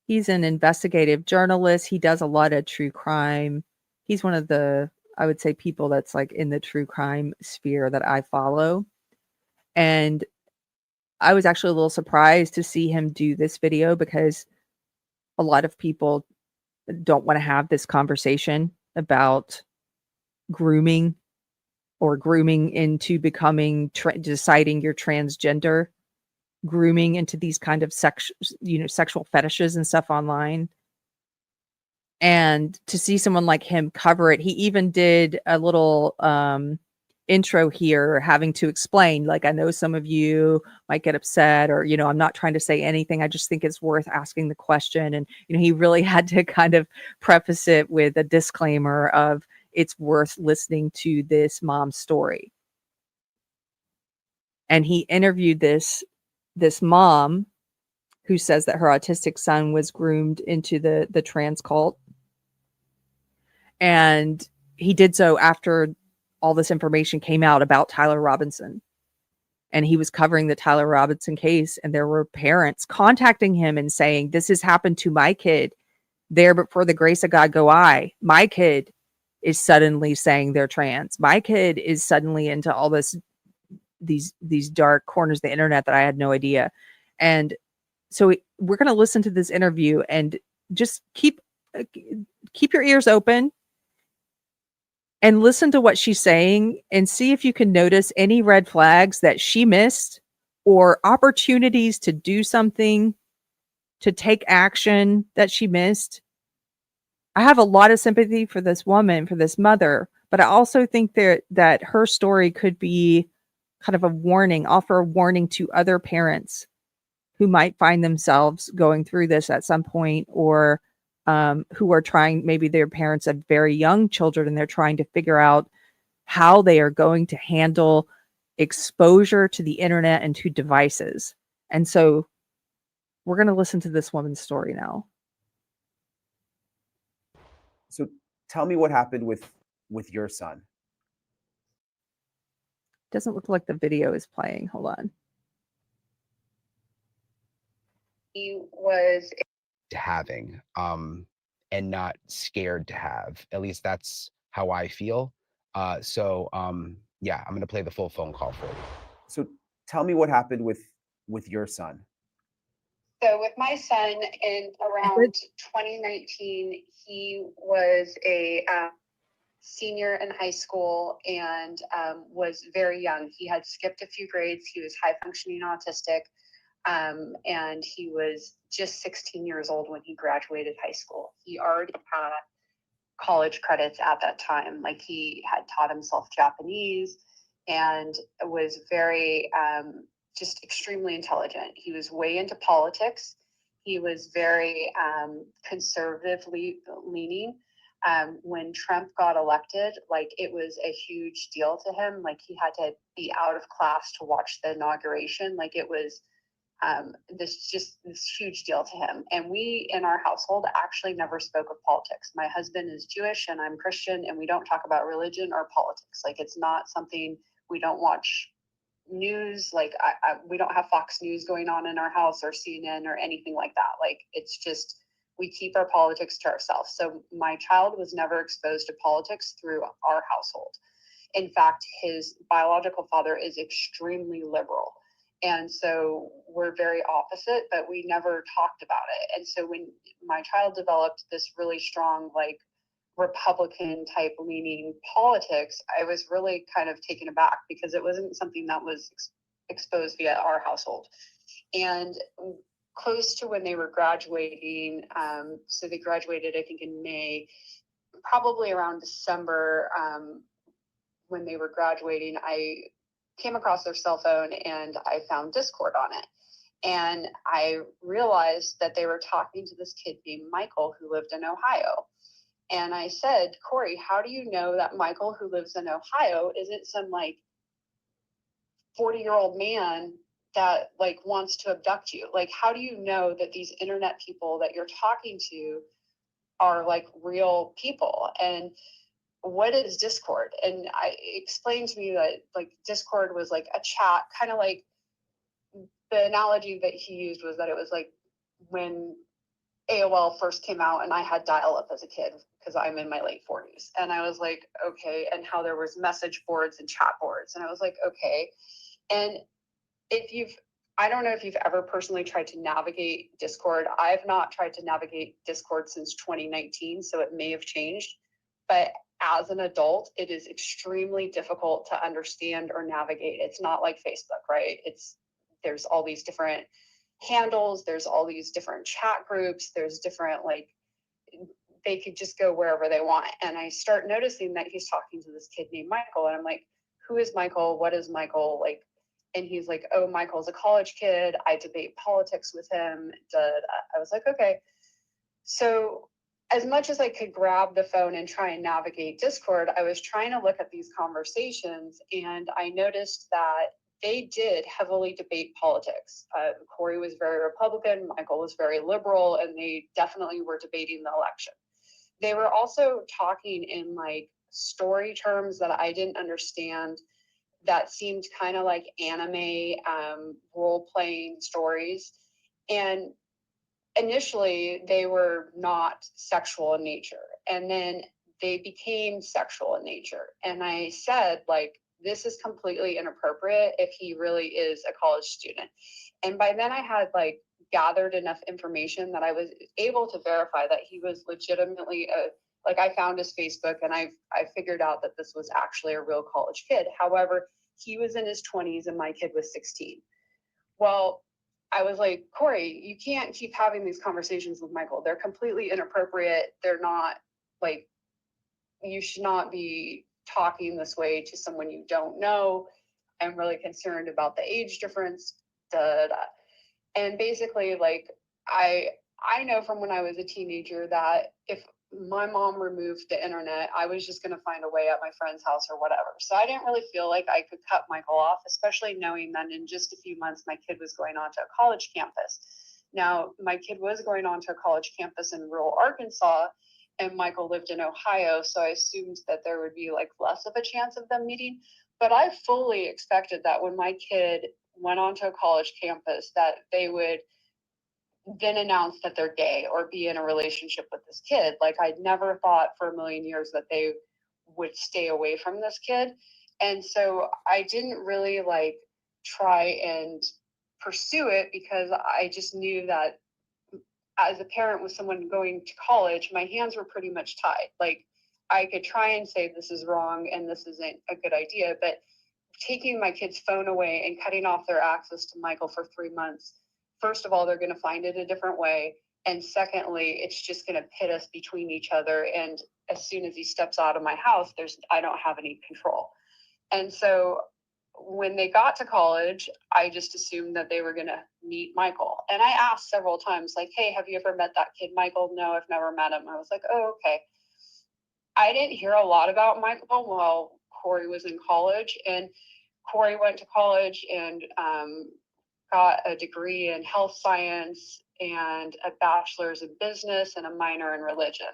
Speaker 1: He's an investigative journalist. He does a lot of true crime. He's one of the, I would say, people that's like in the true crime sphere that I follow. And I was actually a little surprised to see him do this video because a lot of people don't want to have this conversation about grooming or grooming into becoming, deciding you're transgender, grooming into these kind of sexual fetishes and stuff online. And to see someone like him cover it, he even did a little intro here having to explain, like, I know some of you might get upset, or, I'm not trying to say anything. I just think it's worth asking the question. And, he really had to kind of preface it with a disclaimer of it's worth listening to this mom's story. And he interviewed this mom who says that her autistic son was groomed into the Transcult. And he did so after all this information came out about Tyler Robinson. And he was covering the Tyler Robinson case, and there were parents contacting him and saying, this has happened to my kid. There, but for the grace of God go I. My kid is suddenly saying they're trans. My kid is suddenly into all these dark corners of the internet that I had no idea. And so we're going to listen to this interview and just keep your ears open and listen to what she's saying and see if you can notice any red flags that she missed or opportunities to do something, to take action that she missed. I have a lot of sympathy for this woman, for this mother, but I also think that her story could be kind of a warning, offer a warning to other parents who might find themselves going through this at some point, or who are trying, maybe their parents have very young children and they're trying to figure out how they are going to handle exposure to the internet and to devices. And so we're going to listen to this woman's story now.
Speaker 2: So tell me what happened with your son.
Speaker 1: Doesn't look like the video is playing. Hold on.
Speaker 3: He was
Speaker 4: having and not scared to have. At least that's how I feel. Yeah, I'm gonna play the full phone call for you.
Speaker 2: So tell me what happened with your son.
Speaker 3: So with my son, in around 2019, he was a senior in high school and was very young. He had skipped a few grades. He was high functioning autistic. And he was just 16 years old when he graduated high school. He already had college credits at that time. Like, he had taught himself Japanese and was very just extremely intelligent. He was way into politics. He was very conservatively leaning. When Trump got elected, like, it was a huge deal to him. Like, he had to be out of class to watch the inauguration. Like, it was this huge deal to him. And we in our household actually never spoke of politics. My husband is Jewish and I'm Christian, and we don't talk about religion or politics. Like, it's not something. We don't watch news. Like, we don't have Fox News going on in our house or CNN or anything like that. Like, it's just, we keep our politics to ourselves. So my child was never exposed to politics through our household. In fact, his biological father is extremely liberal. And so we're very opposite, but we never talked about it. And so when my child developed this really strong, like, Republican type leaning politics, I was really kind of taken aback because it wasn't something that was exposed via our household. And close to when they were graduating, so they graduated, I think, in May, probably around December, when they were graduating, I came across their cell phone and I found Discord on it. And I realized that they were talking to this kid named Michael who lived in Ohio. And I said, Corey, how do you know that Michael, who lives in Ohio, isn't some like 40-year-old man that like wants to abduct you? Like, how do you know that these internet people that you're talking to are like real people? And what is Discord? And I explained to me that like Discord was like a chat, kind of like the analogy that he used was that it was like when AOL first came out and I had dial-up as a kid because I'm in my late 40s. And I was like, okay. And how there was message boards and chat boards. And I was like, okay. And I don't know if you've ever personally tried to navigate Discord. I've not tried to navigate Discord since 2019, so it may have changed. But as an adult, it is extremely difficult to understand or navigate. It's not like Facebook, right? There's all these different handles, there's all these different chat groups, there's different, like, they could just go wherever they want. And I start noticing that he's talking to this kid named Michael, and I'm like, who is Michael? What is Michael? Like, and he's like, oh, Michael's a college kid. I debate politics with him. I was like, okay. So as much as I could grab the phone and try and navigate Discord, I was trying to look at these conversations, and I noticed that they did heavily debate politics. Corey was very Republican, Michael was very liberal, and they definitely were debating the election. They were also talking in like story terms that I didn't understand, that seemed kind of like anime role-playing stories. And initially they were not sexual in nature, and then they became sexual in nature. And I said, like, this is completely inappropriate if he really is a college student. And by then I had like gathered enough information that I was able to verify that he was legitimately like, I found his Facebook and I figured out that this was actually a real college kid. However, he was in his 20s and my kid was 16. Well, I was like, Corey, you can't keep having these conversations with Michael. They're completely inappropriate. They're not, like, you should not be talking this way to someone you don't know. I'm really concerned about the age difference. And basically, like, I know from when I was a teenager that if my mom removed the internet, I was just going to find a way at my friend's house or whatever. So I didn't really feel like I could cut Michael off, especially knowing that in just a few months, my kid was going on to a college campus. Now, my kid was going on to a college campus in rural Arkansas, and Michael lived in Ohio. So I assumed that there would be like less of a chance of them meeting. But I fully expected that when my kid went onto a college campus, that they would then announce that they're gay or be in a relationship with this kid. Like, I'd never thought for a million years that they would stay away from this kid. And so I didn't really like try and pursue it because I just knew that as a parent with someone going to college, my hands were pretty much tied. Like, I could try and say this is wrong and this isn't a good idea, but taking my kid's phone away and cutting off their access to Michael for 3 months, first of all, they're going to find it a different way. And secondly, it's just going to pit us between each other. And as soon as he steps out of my house, I don't have any control. And so when they got to college, I just assumed that they were going to meet Michael. And I asked several times, like, hey, have you ever met that kid, Michael? No, I've never met him. I was like, oh, okay. I didn't hear a lot about Michael while Corey was in college. And Corey went to college and got a degree in health science and a bachelor's in business and a minor in religion,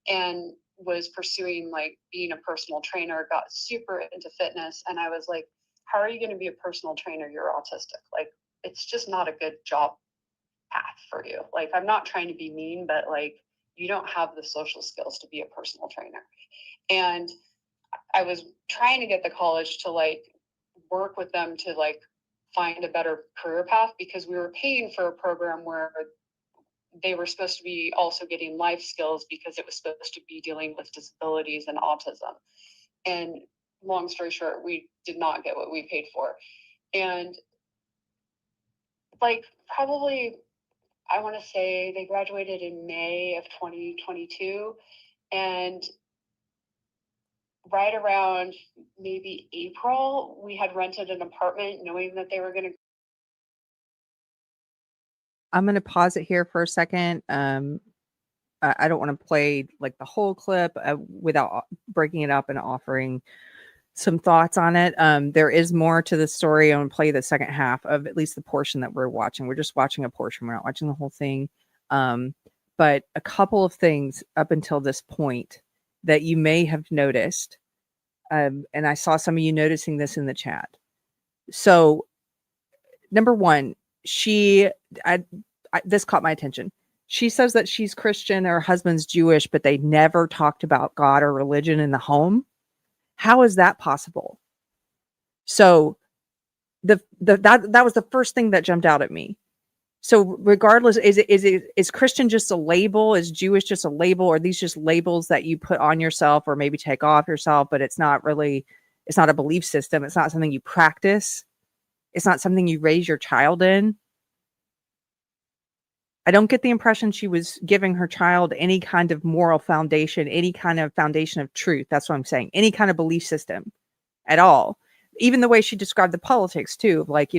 Speaker 3: and was pursuing like being a personal trainer, got super into fitness. And I was like, how are you going to be a personal trainer? You're autistic. Like, it's just not a good job path for you. Like, I'm not trying to be mean, but like, you don't have the social skills to be a personal trainer. And I was trying to get the college to like work with them to like find a better career path, because we were paying for a program where they were supposed to be also getting life skills, because it was supposed to be dealing with disabilities and autism. And long story short, we did not get what we paid for. And like, probably, I want to say they graduated in May of 2022. And right around maybe April, we had rented an apartment knowing that they were going to.
Speaker 1: I'm going to pause it here for a second. I don't want to play like the whole clip without breaking it up and offering some thoughts on it. There is more to the story. I'm going to play the second half of at least the portion that we're watching. We're just watching a portion. We're not watching the whole thing. But a couple of things up until this point that you may have noticed. And I saw some of you noticing this in the chat. So, number one, this caught my attention. She says that she's Christian, her husband's Jewish, but they never talked about God or religion in the home. How is that possible? So that was the first thing that jumped out at me. So regardless, is Christian just a label? Is Jewish just a label? Or are these just labels that you put on yourself or maybe take off yourself, but it's not a belief system. It's not something you practice. It's not something you raise your child in. I don't get the impression she was giving her child any kind of moral foundation, any kind of foundation of truth. That's what I'm saying. Any kind of belief system at all. Even the way she described the politics too. Like,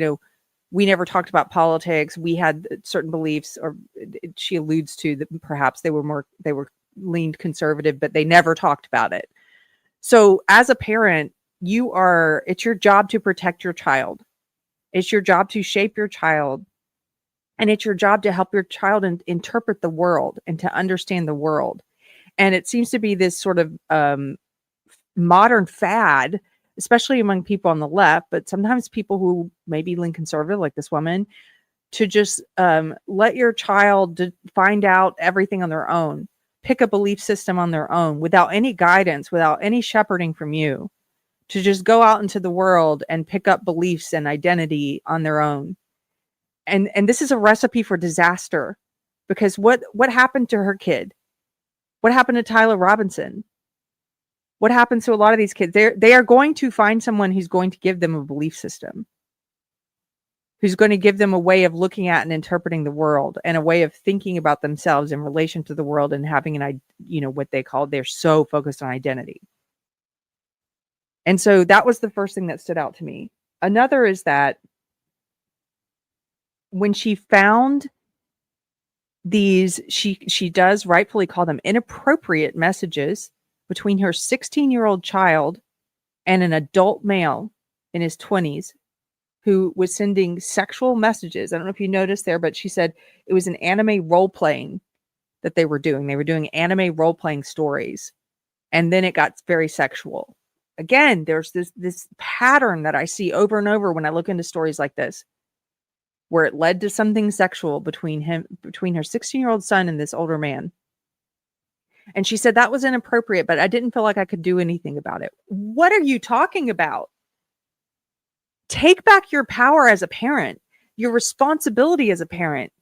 Speaker 1: we never talked about politics. We had certain beliefs, or she alludes to that perhaps they were leaned conservative, but they never talked about it. So as a parent, it's your job to protect your child. It's your job to shape your child. And it's your job to help your child interpret the world and to understand the world. And it seems to be this sort of modern fad, especially among people on the left, but sometimes people who maybe lean conservative, like this woman, to just let your child find out everything on their own, pick a belief system on their own, without any guidance, without any shepherding from you, to just go out into the world and pick up beliefs and identity on their own. And this is a recipe for disaster, because what happened to her kid? What happened to Tyler Robinson? What happens to a lot of these kids? They are going to find someone who's going to give them a belief system, who's going to give them a way of looking at and interpreting the world, and a way of thinking about themselves in relation to the world, and having what they're so focused on identity. And so that was the first thing that stood out to me. Another is that when she found these, she does rightfully call them inappropriate messages between her 16-year-old child and an adult male in his 20s who was sending sexual messages. I don't know if you noticed there, but she said it was an anime role-playing that they were doing. They were doing anime role-playing stories. And then it got very sexual. Again, there's this pattern that I see over and over when I look into stories like this, where it led to something sexual between her 16-year-old son and this older man. And she said that was inappropriate, but I didn't feel like I could do anything about it. What are you talking about? Take back your power as a parent, your responsibility as a parent.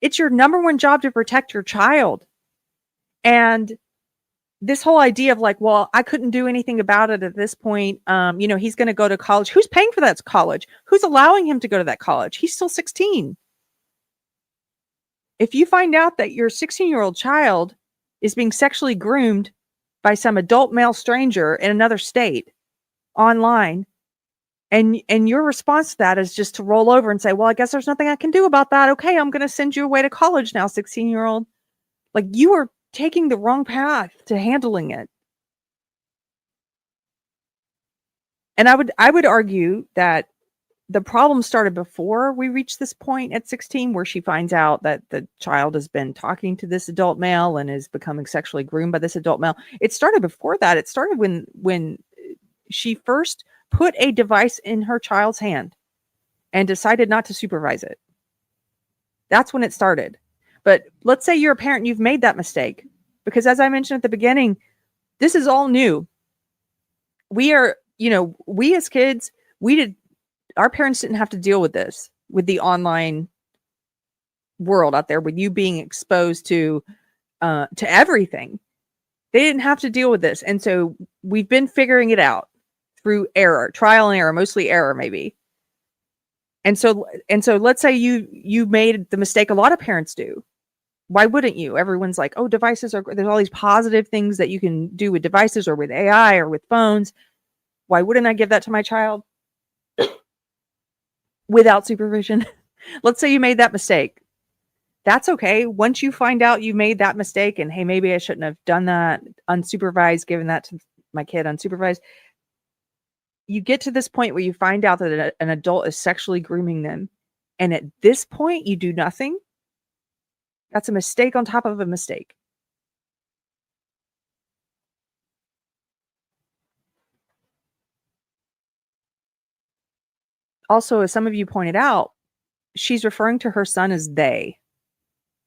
Speaker 1: It's your number one job to protect your child. And this whole idea of like, well, I couldn't do anything about it at this point. He's going to go to college. Who's paying for that college? Who's allowing him to go to that college? He's still 16. If you find out that your 16-year-old child is being sexually groomed by some adult male stranger in another state online, and your response to that is just to roll over and say, well, I guess there's nothing I can do about that. Okay, I'm going to send you away to college now, 16-year-old. Like, you are taking the wrong path to handling it. And I would argue that the problem started before we reached this point at 16, where she finds out that the child has been talking to this adult male and is becoming sexually groomed by this adult male. It started before that. It started when she first put a device in her child's hand and decided not to supervise it. That's when it started. But let's say you're a parent and you've made that mistake, because as I mentioned at the beginning, this is all new. We are, we as kids, our parents didn't have to deal with this, with the online world out there, with you being exposed to everything. They didn't have to deal with this. And so we've been figuring it out through trial and error, mostly error, maybe. And so let's say you made the mistake a lot of parents do. Why wouldn't you? Everyone's like, oh, there's all these positive things that you can do with devices or with AI or with phones. Why wouldn't I give that to my child without supervision? Let's say you made that mistake. That's okay. Once you find out you made that mistake and, hey, maybe I shouldn't have done that unsupervised, given that to my kid unsupervised. You get to this point where you find out that an adult is sexually grooming them. And at this point, you do nothing. That's a mistake on top of a mistake. Also, as some of you pointed out, she's referring to her son as they,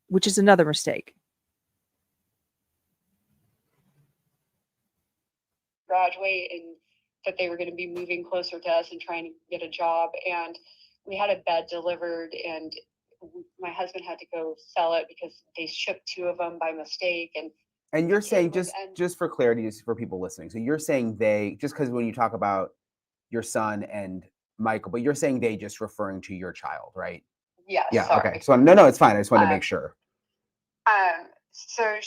Speaker 1: which is another mistake.
Speaker 3: Graduate, and that they were going to be moving closer to us and trying to get a job. And we had a bed delivered, and my husband had to go sell it because they shipped 2 of them by mistake.
Speaker 2: And you're saying, just for clarity, just for people listening, so you're saying they, just because when you talk about your son and Michael, but you're saying they just referring to your child, right?
Speaker 3: Yes.
Speaker 2: Yeah.
Speaker 3: Sorry.
Speaker 2: Okay. So no, it's fine. I just wanted to make sure.
Speaker 3: So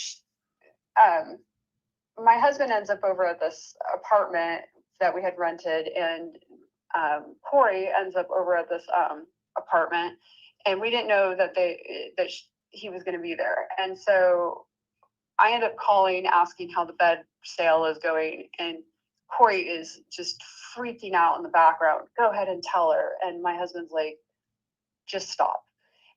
Speaker 3: my husband ends up over at this apartment that we had rented, and Corey ends up over at this apartment, and we didn't know that he was going to be there. And so I end up calling, asking how the bed sale is going, and Corey is just freaking out in the background. Go ahead and tell her. And my husband's like, just stop.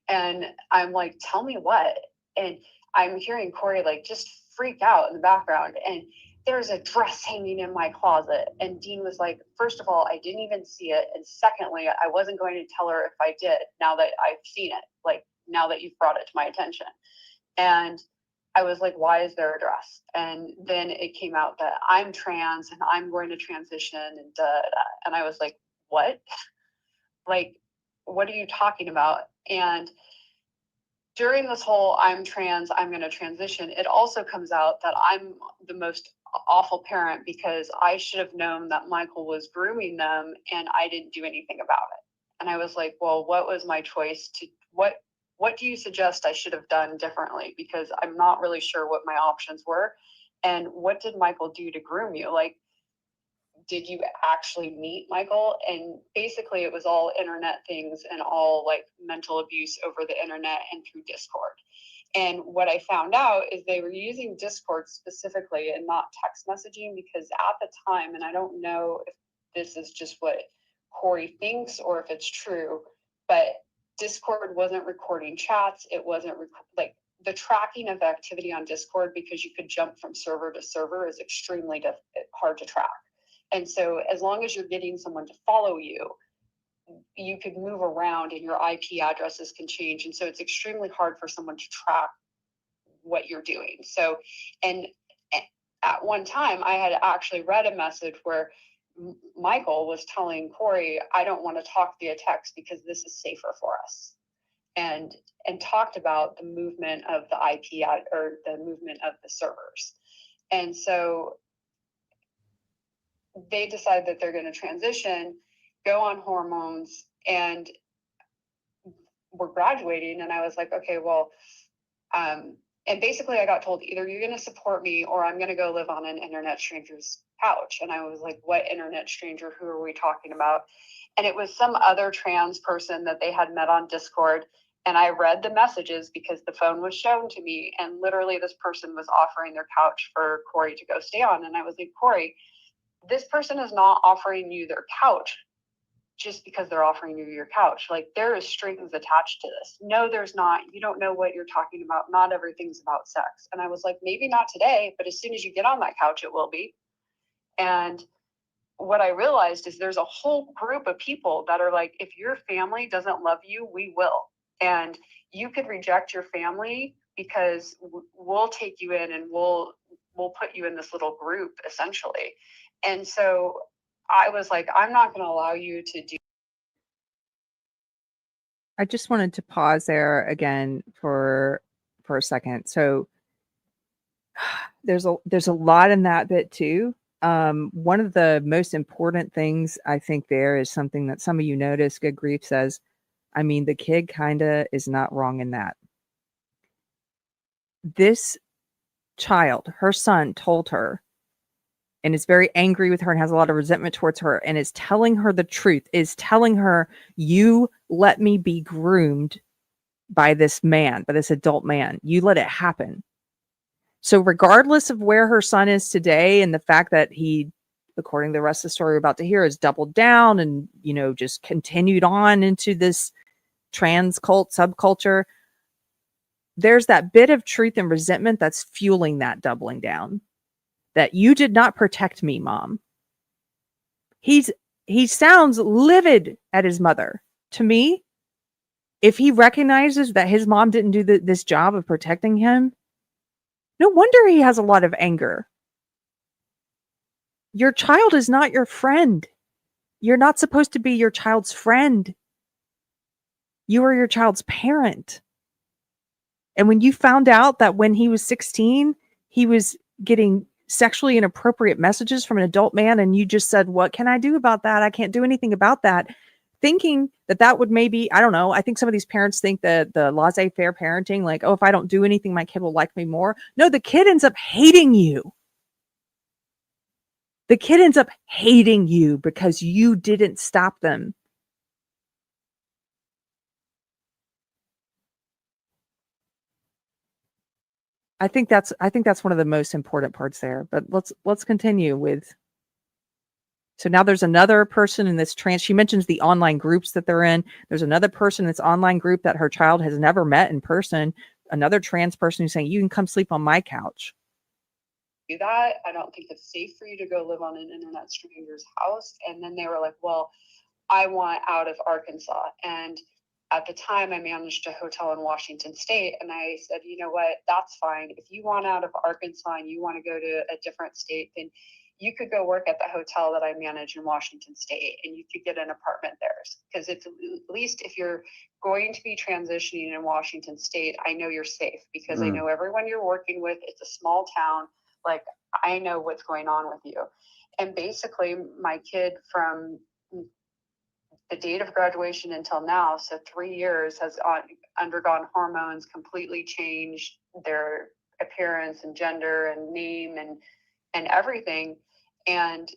Speaker 3: And I'm like, tell me what? And I'm hearing Corey like just freak out in the background. And there's a dress hanging in my closet. And Dean was like, first of all, I didn't even see it. And secondly, I wasn't going to tell her if I did, now that I've seen it, like now that you've brought it to my attention. And I was like, why is there a dress? And then it came out that I'm trans and I'm going to transition and and I was like, what? Like, what are you talking about? And during this whole I'm trans, I'm going to transition, it also comes out that I'm the most awful parent because I should have known that Michael was grooming them and I didn't do anything about it. And I was like, well, what was my choice to what do you suggest I should have done differently? Because I'm not really sure what my options were. And what did Michael do to groom you? Like, did you actually meet Michael? And basically it was all internet things and all like mental abuse over the internet and through Discord. And what I found out is they were using Discord specifically and not text messaging, because at the time, and I don't know if this is just what Corey thinks or if it's true, but Discord wasn't recording chats. It wasn't like the tracking of activity on Discord, because you could jump from server to server, is extremely hard to track. And so as long as you're getting someone to follow you, you could move around and your IP addresses can change. And so it's extremely hard for someone to track what you're doing. So, and at one time I had actually read a message where Michael was telling Corey, I don't want to talk via text because this is safer for us. And talked about the movement of the IP or the movement of the servers. And so they decide that they're going to transition, go on hormones, and were graduating, and I was like, okay, well, and basically I got told, either you're going to support me or I'm going to go live on an internet stranger's couch. And I was like, what internet stranger? Who are we talking about? And it was some other trans person that they had met on Discord. And I read the messages because the phone was shown to me. And literally this person was offering their couch for Corey to go stay on. And I was like, Corey, this person is not offering you their couch just because they're offering you your couch. Like, there is strings attached to this. No, there's not. You don't know what you're talking about. Not everything's about sex. And I was like, maybe not today, but as soon as you get on that couch, it will be. And what I realized is there's a whole group of people that are like, if your family doesn't love you, we will. And you could reject your family because we'll take you in and we'll put you in this little group, essentially. And so I was like, I'm not going to allow you to do.
Speaker 1: I just wanted to pause there again for a second. So there's a lot in that bit too. One of the most important things I think there is something that some of you notice. Good Grief says, I mean, the kid kind of is not wrong in that. This child, her son, told her, and is very angry with her and has a lot of resentment towards her, and is telling her the truth, is telling her, you let me be groomed by this man, by this adult man. You let it happen. So regardless of where her son is today, and the fact that he, according to the rest of the story we're about to hear, has doubled down and, you know, just continued on into this Transcult subculture, there's that bit of truth and resentment that's fueling that doubling down. That you did not protect me, Mom. He sounds livid at his mother. To me, if he recognizes that his mom didn't do this job of protecting him, no wonder he has a lot of anger. Your child is not your friend. You're not supposed to be your child's friend. You are your child's parent. And when you found out that when he was 16, he was getting sexually inappropriate messages from an adult man, and you just said, what can I do about that? I can't do anything about that. Thinking that would maybe, I don't know, I think some of these parents think that the laissez-faire parenting, like, oh, if I don't do anything, my kid will like me more. No, the kid ends up hating you. The kid ends up hating you because you didn't stop them. I think that's one of the most important parts there. But let's continue with. So now there's another person in this she mentions the online groups that they're in. There's another person in this online group that her child has never met in person. Another trans person who's saying, you can come sleep on my couch.
Speaker 3: Do that. I don't think it's safe for you to go live on an internet stranger's house. And then they were like, well, I want out of Arkansas. And at the time, I managed a hotel in Washington State. And I said, you know what, that's fine. If you want out of Arkansas and you want to go to a different state, then you could go work at the hotel that I manage in Washington State and you could get an apartment there. Because it's, at least if you're going to be transitioning in Washington State, I know you're safe because I know everyone you're working with. It's a small town. Like, I know what's going on with you. And basically, my kid from the date of graduation until now, so 3 years, has undergone hormones, completely changed their appearance and gender and name and everything. And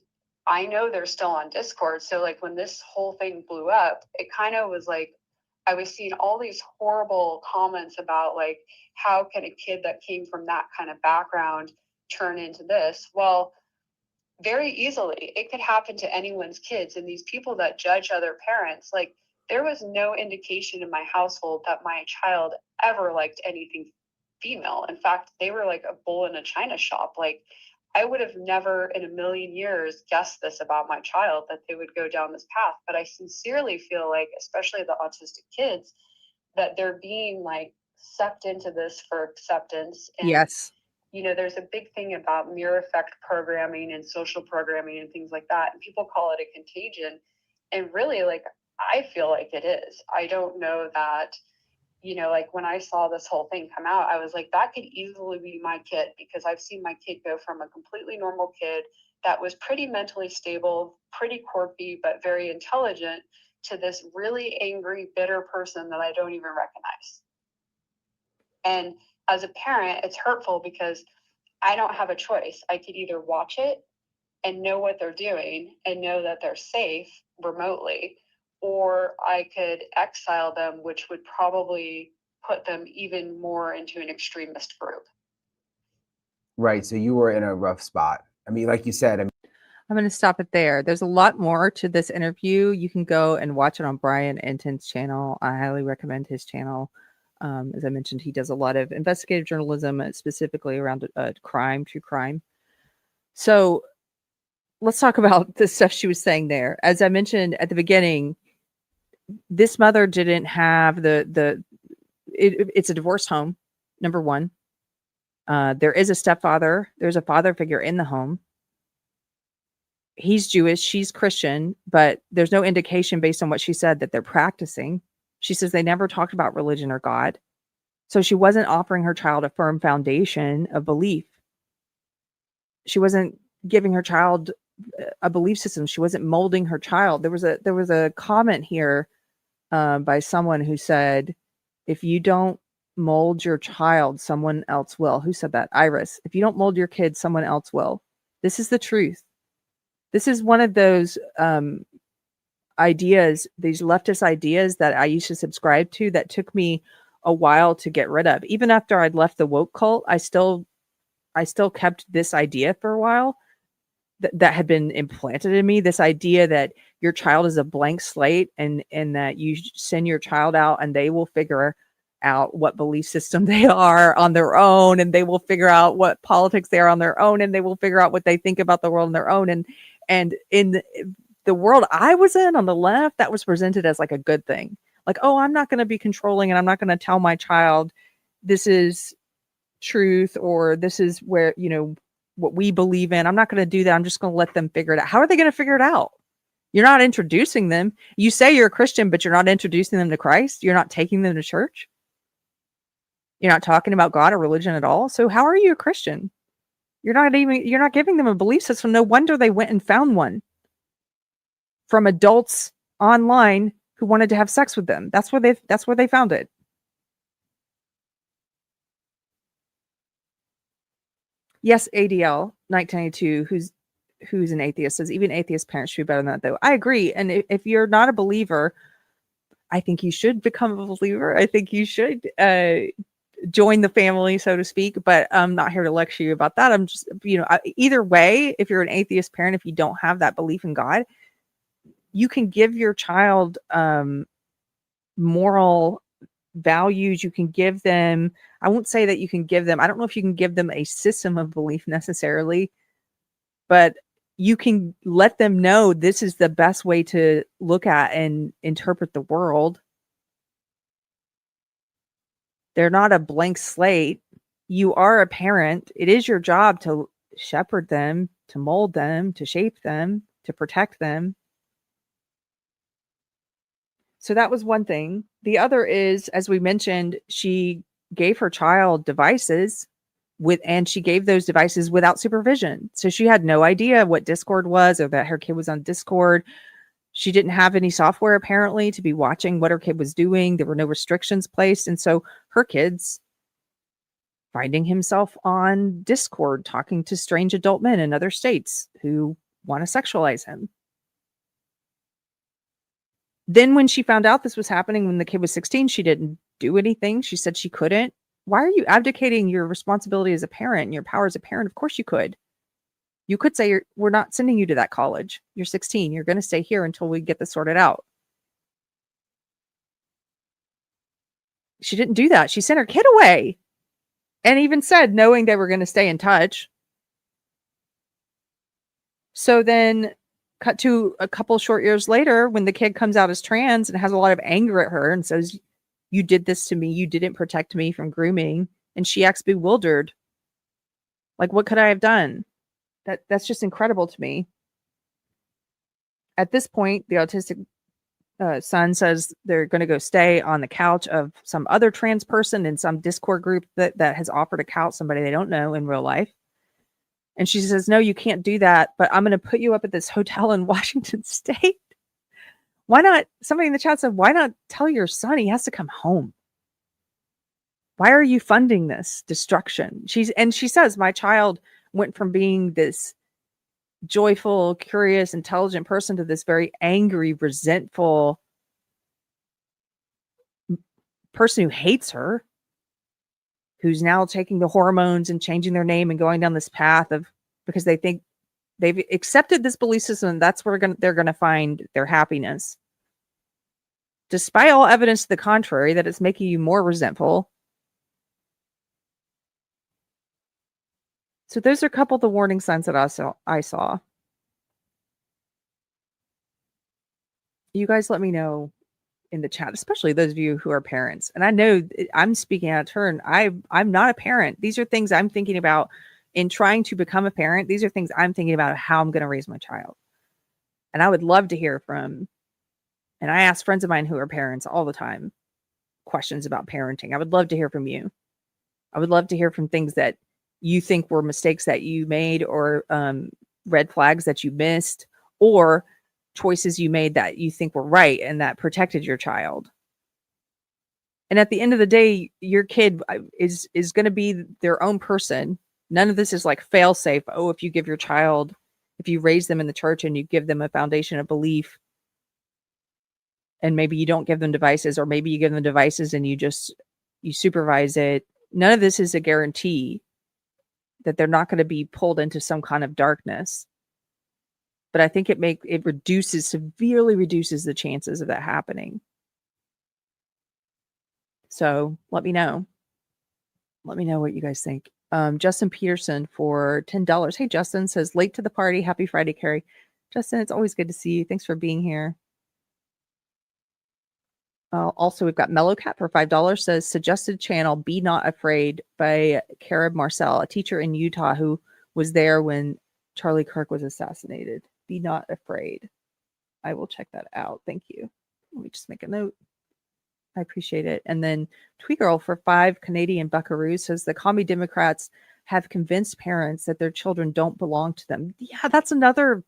Speaker 3: I know they're still on Discord. So like when this whole thing blew up, it kind of was like, I was seeing all these horrible comments about like, how can a kid that came from that kind of background turn into this? Well, very easily, it could happen to anyone's kids. And these people that judge other parents, like, there was no indication in my household that my child ever liked anything female. In fact, they were like a bull in a china shop. Like, I would have never in a million years guessed this about my child, that they would go down this path. But I sincerely feel like, especially the autistic kids, that they're being like sucked into this for acceptance. And
Speaker 1: yes.
Speaker 3: You know, there's a big thing about mirror effect programming and social programming and things like that. And people call it a contagion. And really, like, I feel like it is. I don't know that, you know, like when I saw this whole thing come out, I was like, that could easily be my kid, because I've seen my kid go from a completely normal kid that was pretty mentally stable, pretty quirky, but very intelligent, to this really angry, bitter person that I don't even recognize. And as a parent, it's hurtful because I don't have a choice. I could either watch it and know what they're doing and know that they're safe remotely, or I could exile them, which would probably put them even more into an extremist group.
Speaker 2: Right. So you were in a rough spot. I mean, like you said,
Speaker 1: I'm going to stop it there. There's a lot more to this interview. You can go and watch it on Brian Enton's channel. I highly recommend his channel. As I mentioned, he does a lot of investigative journalism, specifically around crime, true crime. So let's talk about the stuff she was saying there. As I mentioned at the beginning, this mother didn't have it's a divorce home, number one. There is a stepfather. There's a father figure in the home. He's Jewish, she's Christian, but there's no indication based on what she said that they're practicing. She says they never talked about religion or God. So she wasn't offering her child a firm foundation of belief. She wasn't giving her child a belief system. She wasn't molding her child. There was a comment here by someone who said, if you don't mold your child, someone else will. Who said that? Iris. If you don't mold your kid, someone else will. This is the truth. This is one of those ideas, these leftist ideas that I used to subscribe to that took me a while to get rid of. Even after I'd left the woke cult, I still kept this idea for a while that had been implanted in me. This idea that your child is a blank slate and that you send your child out and they will figure out what belief system they are on their own, and they will figure out what politics they are on their own, and they will figure out what they think about the world on their own. And in the world I was in on the left, that was presented as like a good thing. Like, oh, I'm not going to be controlling and I'm not going to tell my child this is truth or this is where, what we believe in. I'm not going to do that. I'm just going to let them figure it out. How are they going to figure it out? You're not introducing them. You say you're a Christian, but you're not introducing them to Christ. You're not taking them to church. You're not talking about God or religion at all. So how are you a Christian? You're not giving them a belief system. No wonder they went and found one from adults online who wanted to have sex with them. That's where they found it. Yes, ADL 1992, who's an atheist, says even atheist parents should be better than that, though. I agree. And if you're not a believer, I think you should become a believer. I think you should join the family, so to speak. But I'm not here to lecture you about that. I'm just, either way, if you're an atheist parent, if you don't have that belief in God, you can give your child moral values. You can give them, I won't say that you can give them, I don't know if you can give them a system of belief necessarily, but you can let them know this is the best way to look at and interpret the world. They're not a blank slate. You are a parent. It is your job to shepherd them, to mold them, to shape them, to protect them. So that was one thing. The other is, as we mentioned, she gave her child devices and she gave those devices without supervision. So she had no idea what Discord was or that her kid was on Discord. She didn't have any software apparently to be watching what her kid was doing. There were no restrictions placed. And so her kid's finding himself on Discord talking to strange adult men in other states who want to sexualize him. Then when she found out this was happening when the kid was 16, she didn't do anything. She said she couldn't. Why are you abdicating your responsibility as a parent and your power as a parent? Of course you could. You could say, we're not sending you to that college. You're 16. You're going to stay here until we get this sorted out. She didn't do that. She sent her kid away and even said, knowing they were going to stay in touch. So then cut to a couple short years later when the kid comes out as trans and has a lot of anger at her and says, you did this to me. You didn't protect me from grooming. And she acts bewildered. Like, what could I have done? That's just incredible to me. At this point, the autistic son says they're going to go stay on the couch of some other trans person in some Discord group that has offered a couch, somebody they don't know in real life. And she says, no, you can't do that, but I'm going to put you up at this hotel in Washington State Why not? Somebody in the chat said, why not tell your son he has to come home? Why are you funding this destruction? She says, my child went from being this joyful, curious, intelligent person to this very angry, resentful person who hates her, who's now taking the hormones and changing their name and going down this path of, because they think they've accepted this belief system and that's where they're going to find their happiness. Despite all evidence to the contrary, that it's making you more resentful. So those are a couple of the warning signs that I saw. You guys let me know in the chat, especially those of you who are parents. And I know I'm speaking out of turn. I'm not a parent. These are things I'm thinking about in trying to become a parent. These are things I'm thinking about how I'm going to raise my child. And I would love to hear from, and I ask friends of mine who are parents all the time questions about parenting. I would love to hear from you. I would love to hear from things that you think were mistakes that you made, or red flags that you missed, or choices you made that you think were right and that protected your child. And at the end of the day, your kid is going to be their own person. None of this is like fail safe. Oh, if you give your child, if you raise them in the church and you give them a foundation of belief, and maybe you don't give them devices, or maybe you give them devices and you supervise it. None of this is a guarantee that they're not going to be pulled into some kind of darkness. But I think it severely reduces the chances of that happening. So let me know. Let me know what you guys think. Justin Peterson for $10. Hey, Justin, says, late to the party. Happy Friday, Keri. Justin, it's always good to see you. Thanks for being here. Also, we've got Mellowcat for $5, says, suggested channel Be Not Afraid by Keri Marcel, a teacher in Utah who was there when Charlie Kirk was assassinated. Be Not Afraid. I will check that out. Thank you. Let me just make a note. I appreciate it. And then Tweegirl for 5 Canadian buckaroos says, the commie Democrats have convinced parents that their children don't belong to them. Yeah, that's another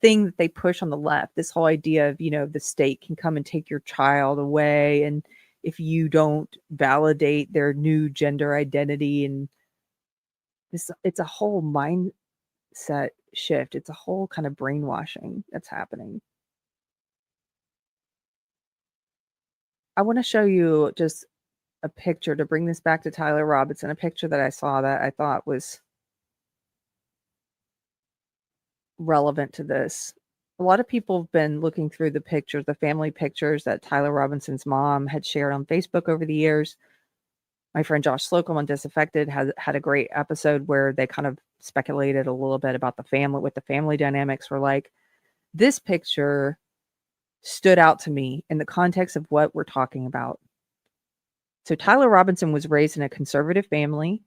Speaker 1: thing that they push on the left, this whole idea of, the state can come and take your child away, and if you don't validate their new gender identity, and it's a whole mindset shift. It's a whole kind of brainwashing that's happening. I want to show you just a picture to bring this back to Tyler Robinson, a picture that I saw that I thought was relevant to this. A lot of people have been looking through the pictures, the family pictures that Tyler Robinson's mom had shared on Facebook over the years. My friend Josh Slocum on Disaffected had a great episode where they kind of speculated a little bit about the family, what the family dynamics were like. This picture stood out to me in the context of what we're talking about. So Tyler Robinson was raised in a conservative family.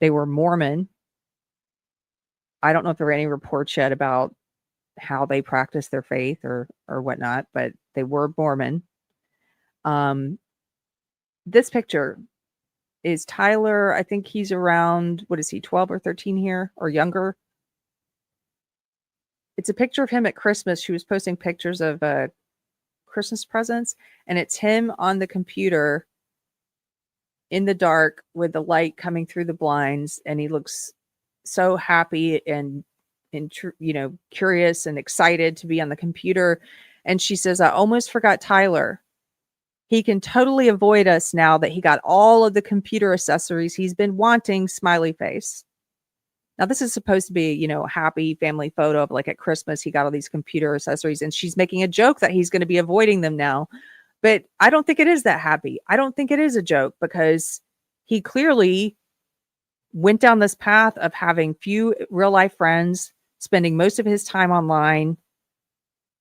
Speaker 1: They were Mormon. I don't know if there were any reports yet about how they practiced their faith or whatnot, but they were Mormon. This picture is Tyler. I think he's around, 12 or 13 here, or younger. It's a picture of him at Christmas. She was posting pictures of Christmas presents, and it's him on the computer in the dark with the light coming through the blinds, and he looks so happy and curious and excited to be on the computer. And she says, I almost forgot Tyler. He can totally avoid us now that he got all of the computer accessories he's been wanting, smiley face. Now, this is supposed to be, a happy family photo of like at Christmas, he got all these computer accessories, and she's making a joke that he's going to be avoiding them now. But I don't think it is that happy. I don't think it is a joke, because he clearly went down this path of having few real life friends, spending most of his time online,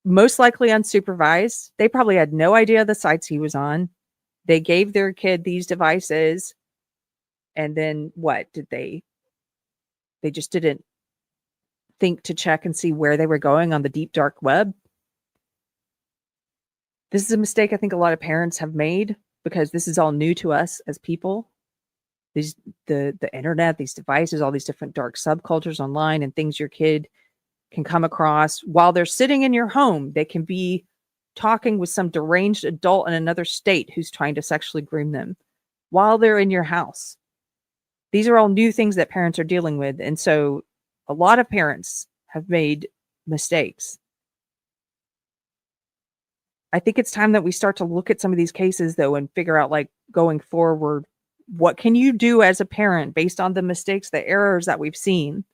Speaker 1: most likely unsupervised. They probably had no idea the sites he was on. They gave their kid these devices. And then what did they just didn't think to check and see where they were going on the deep, dark web. This is a mistake I think a lot of parents have made, because this is all new to us as people. The internet, these devices, all these different dark subcultures online, and things your kid can come across while they're sitting in your home. They can be talking with some deranged adult in another state who's trying to sexually groom them while they're in your house. These are all new things that parents are dealing with. And so a lot of parents have made mistakes. I think it's time that we start to look at some of these cases, though, and figure out, like, going forward, what can you do as a parent based on the mistakes, the errors that we've seen?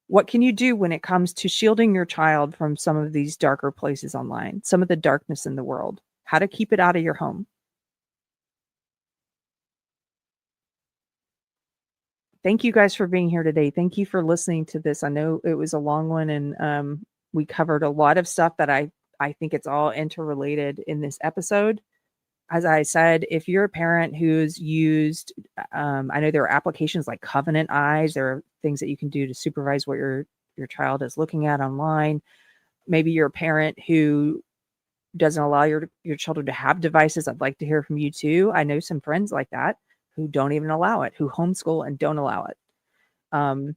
Speaker 1: What can you do when it comes to shielding your child from some of these darker places online, some of the darkness in the world? How to keep it out of your home? Thank you guys for being here today. Thank you for listening to this. I know it was a long one, and we covered a lot of stuff that I think it's all interrelated in this episode. As I said, if you're a parent who's used, I know there are applications like Covenant Eyes. There are things that you can do to supervise what your child is looking at online. Maybe you're a parent who doesn't allow your children to have devices. I'd like to hear from you too. I know some friends like that who don't even allow it, who homeschool and don't allow it.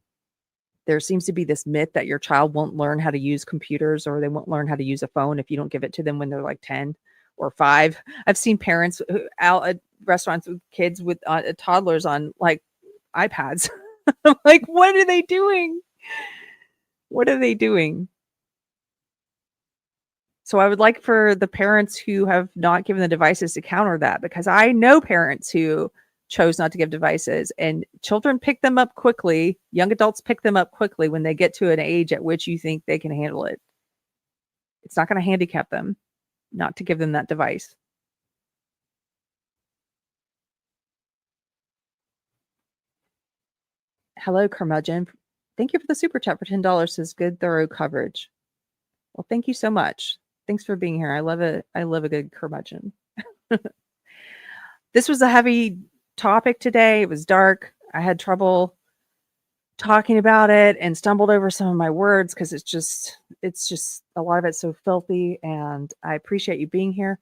Speaker 1: There seems to be this myth that your child won't learn how to use computers, or they won't learn how to use a phone if you don't give it to them when they're like 10 or 5. I've seen parents out at restaurants with kids with toddlers on like iPads. I'm like, what are they doing? What are they doing? So I would like for the parents who have not given the devices to counter that, because I know parents who chose not to give devices, and children pick them up quickly. Young adults pick them up quickly when they get to an age at which you think they can handle it. It's not going to handicap them not to give them that device. Hello, Curmudgeon. Thank you for the super chat for $10. Says good, thorough coverage. Well, thank you so much. Thanks for being here. I love a good curmudgeon. This was a heavy topic today. It was dark. I had trouble talking about it and stumbled over some of my words because it's just a lot of it's so filthy, and I appreciate you being here.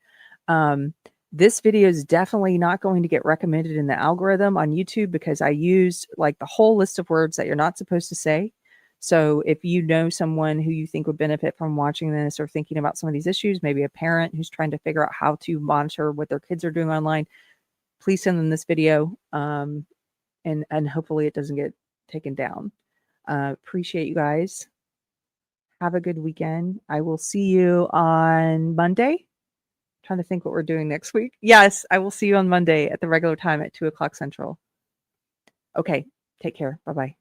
Speaker 1: This video is definitely not going to get recommended in the algorithm on YouTube because I used like the whole list of words that you're not supposed to say. So if you know someone who you think would benefit from watching this or thinking about some of these issues, maybe a parent who's trying to figure out how to monitor what their kids are doing online, please send them this video, and hopefully it doesn't get taken down. Appreciate you guys. Have a good weekend. I will see you on Monday. Trying to think what we're doing next week. Yes, I will see you on Monday at the regular time at 2:00 Central. Okay, take care. Bye-bye.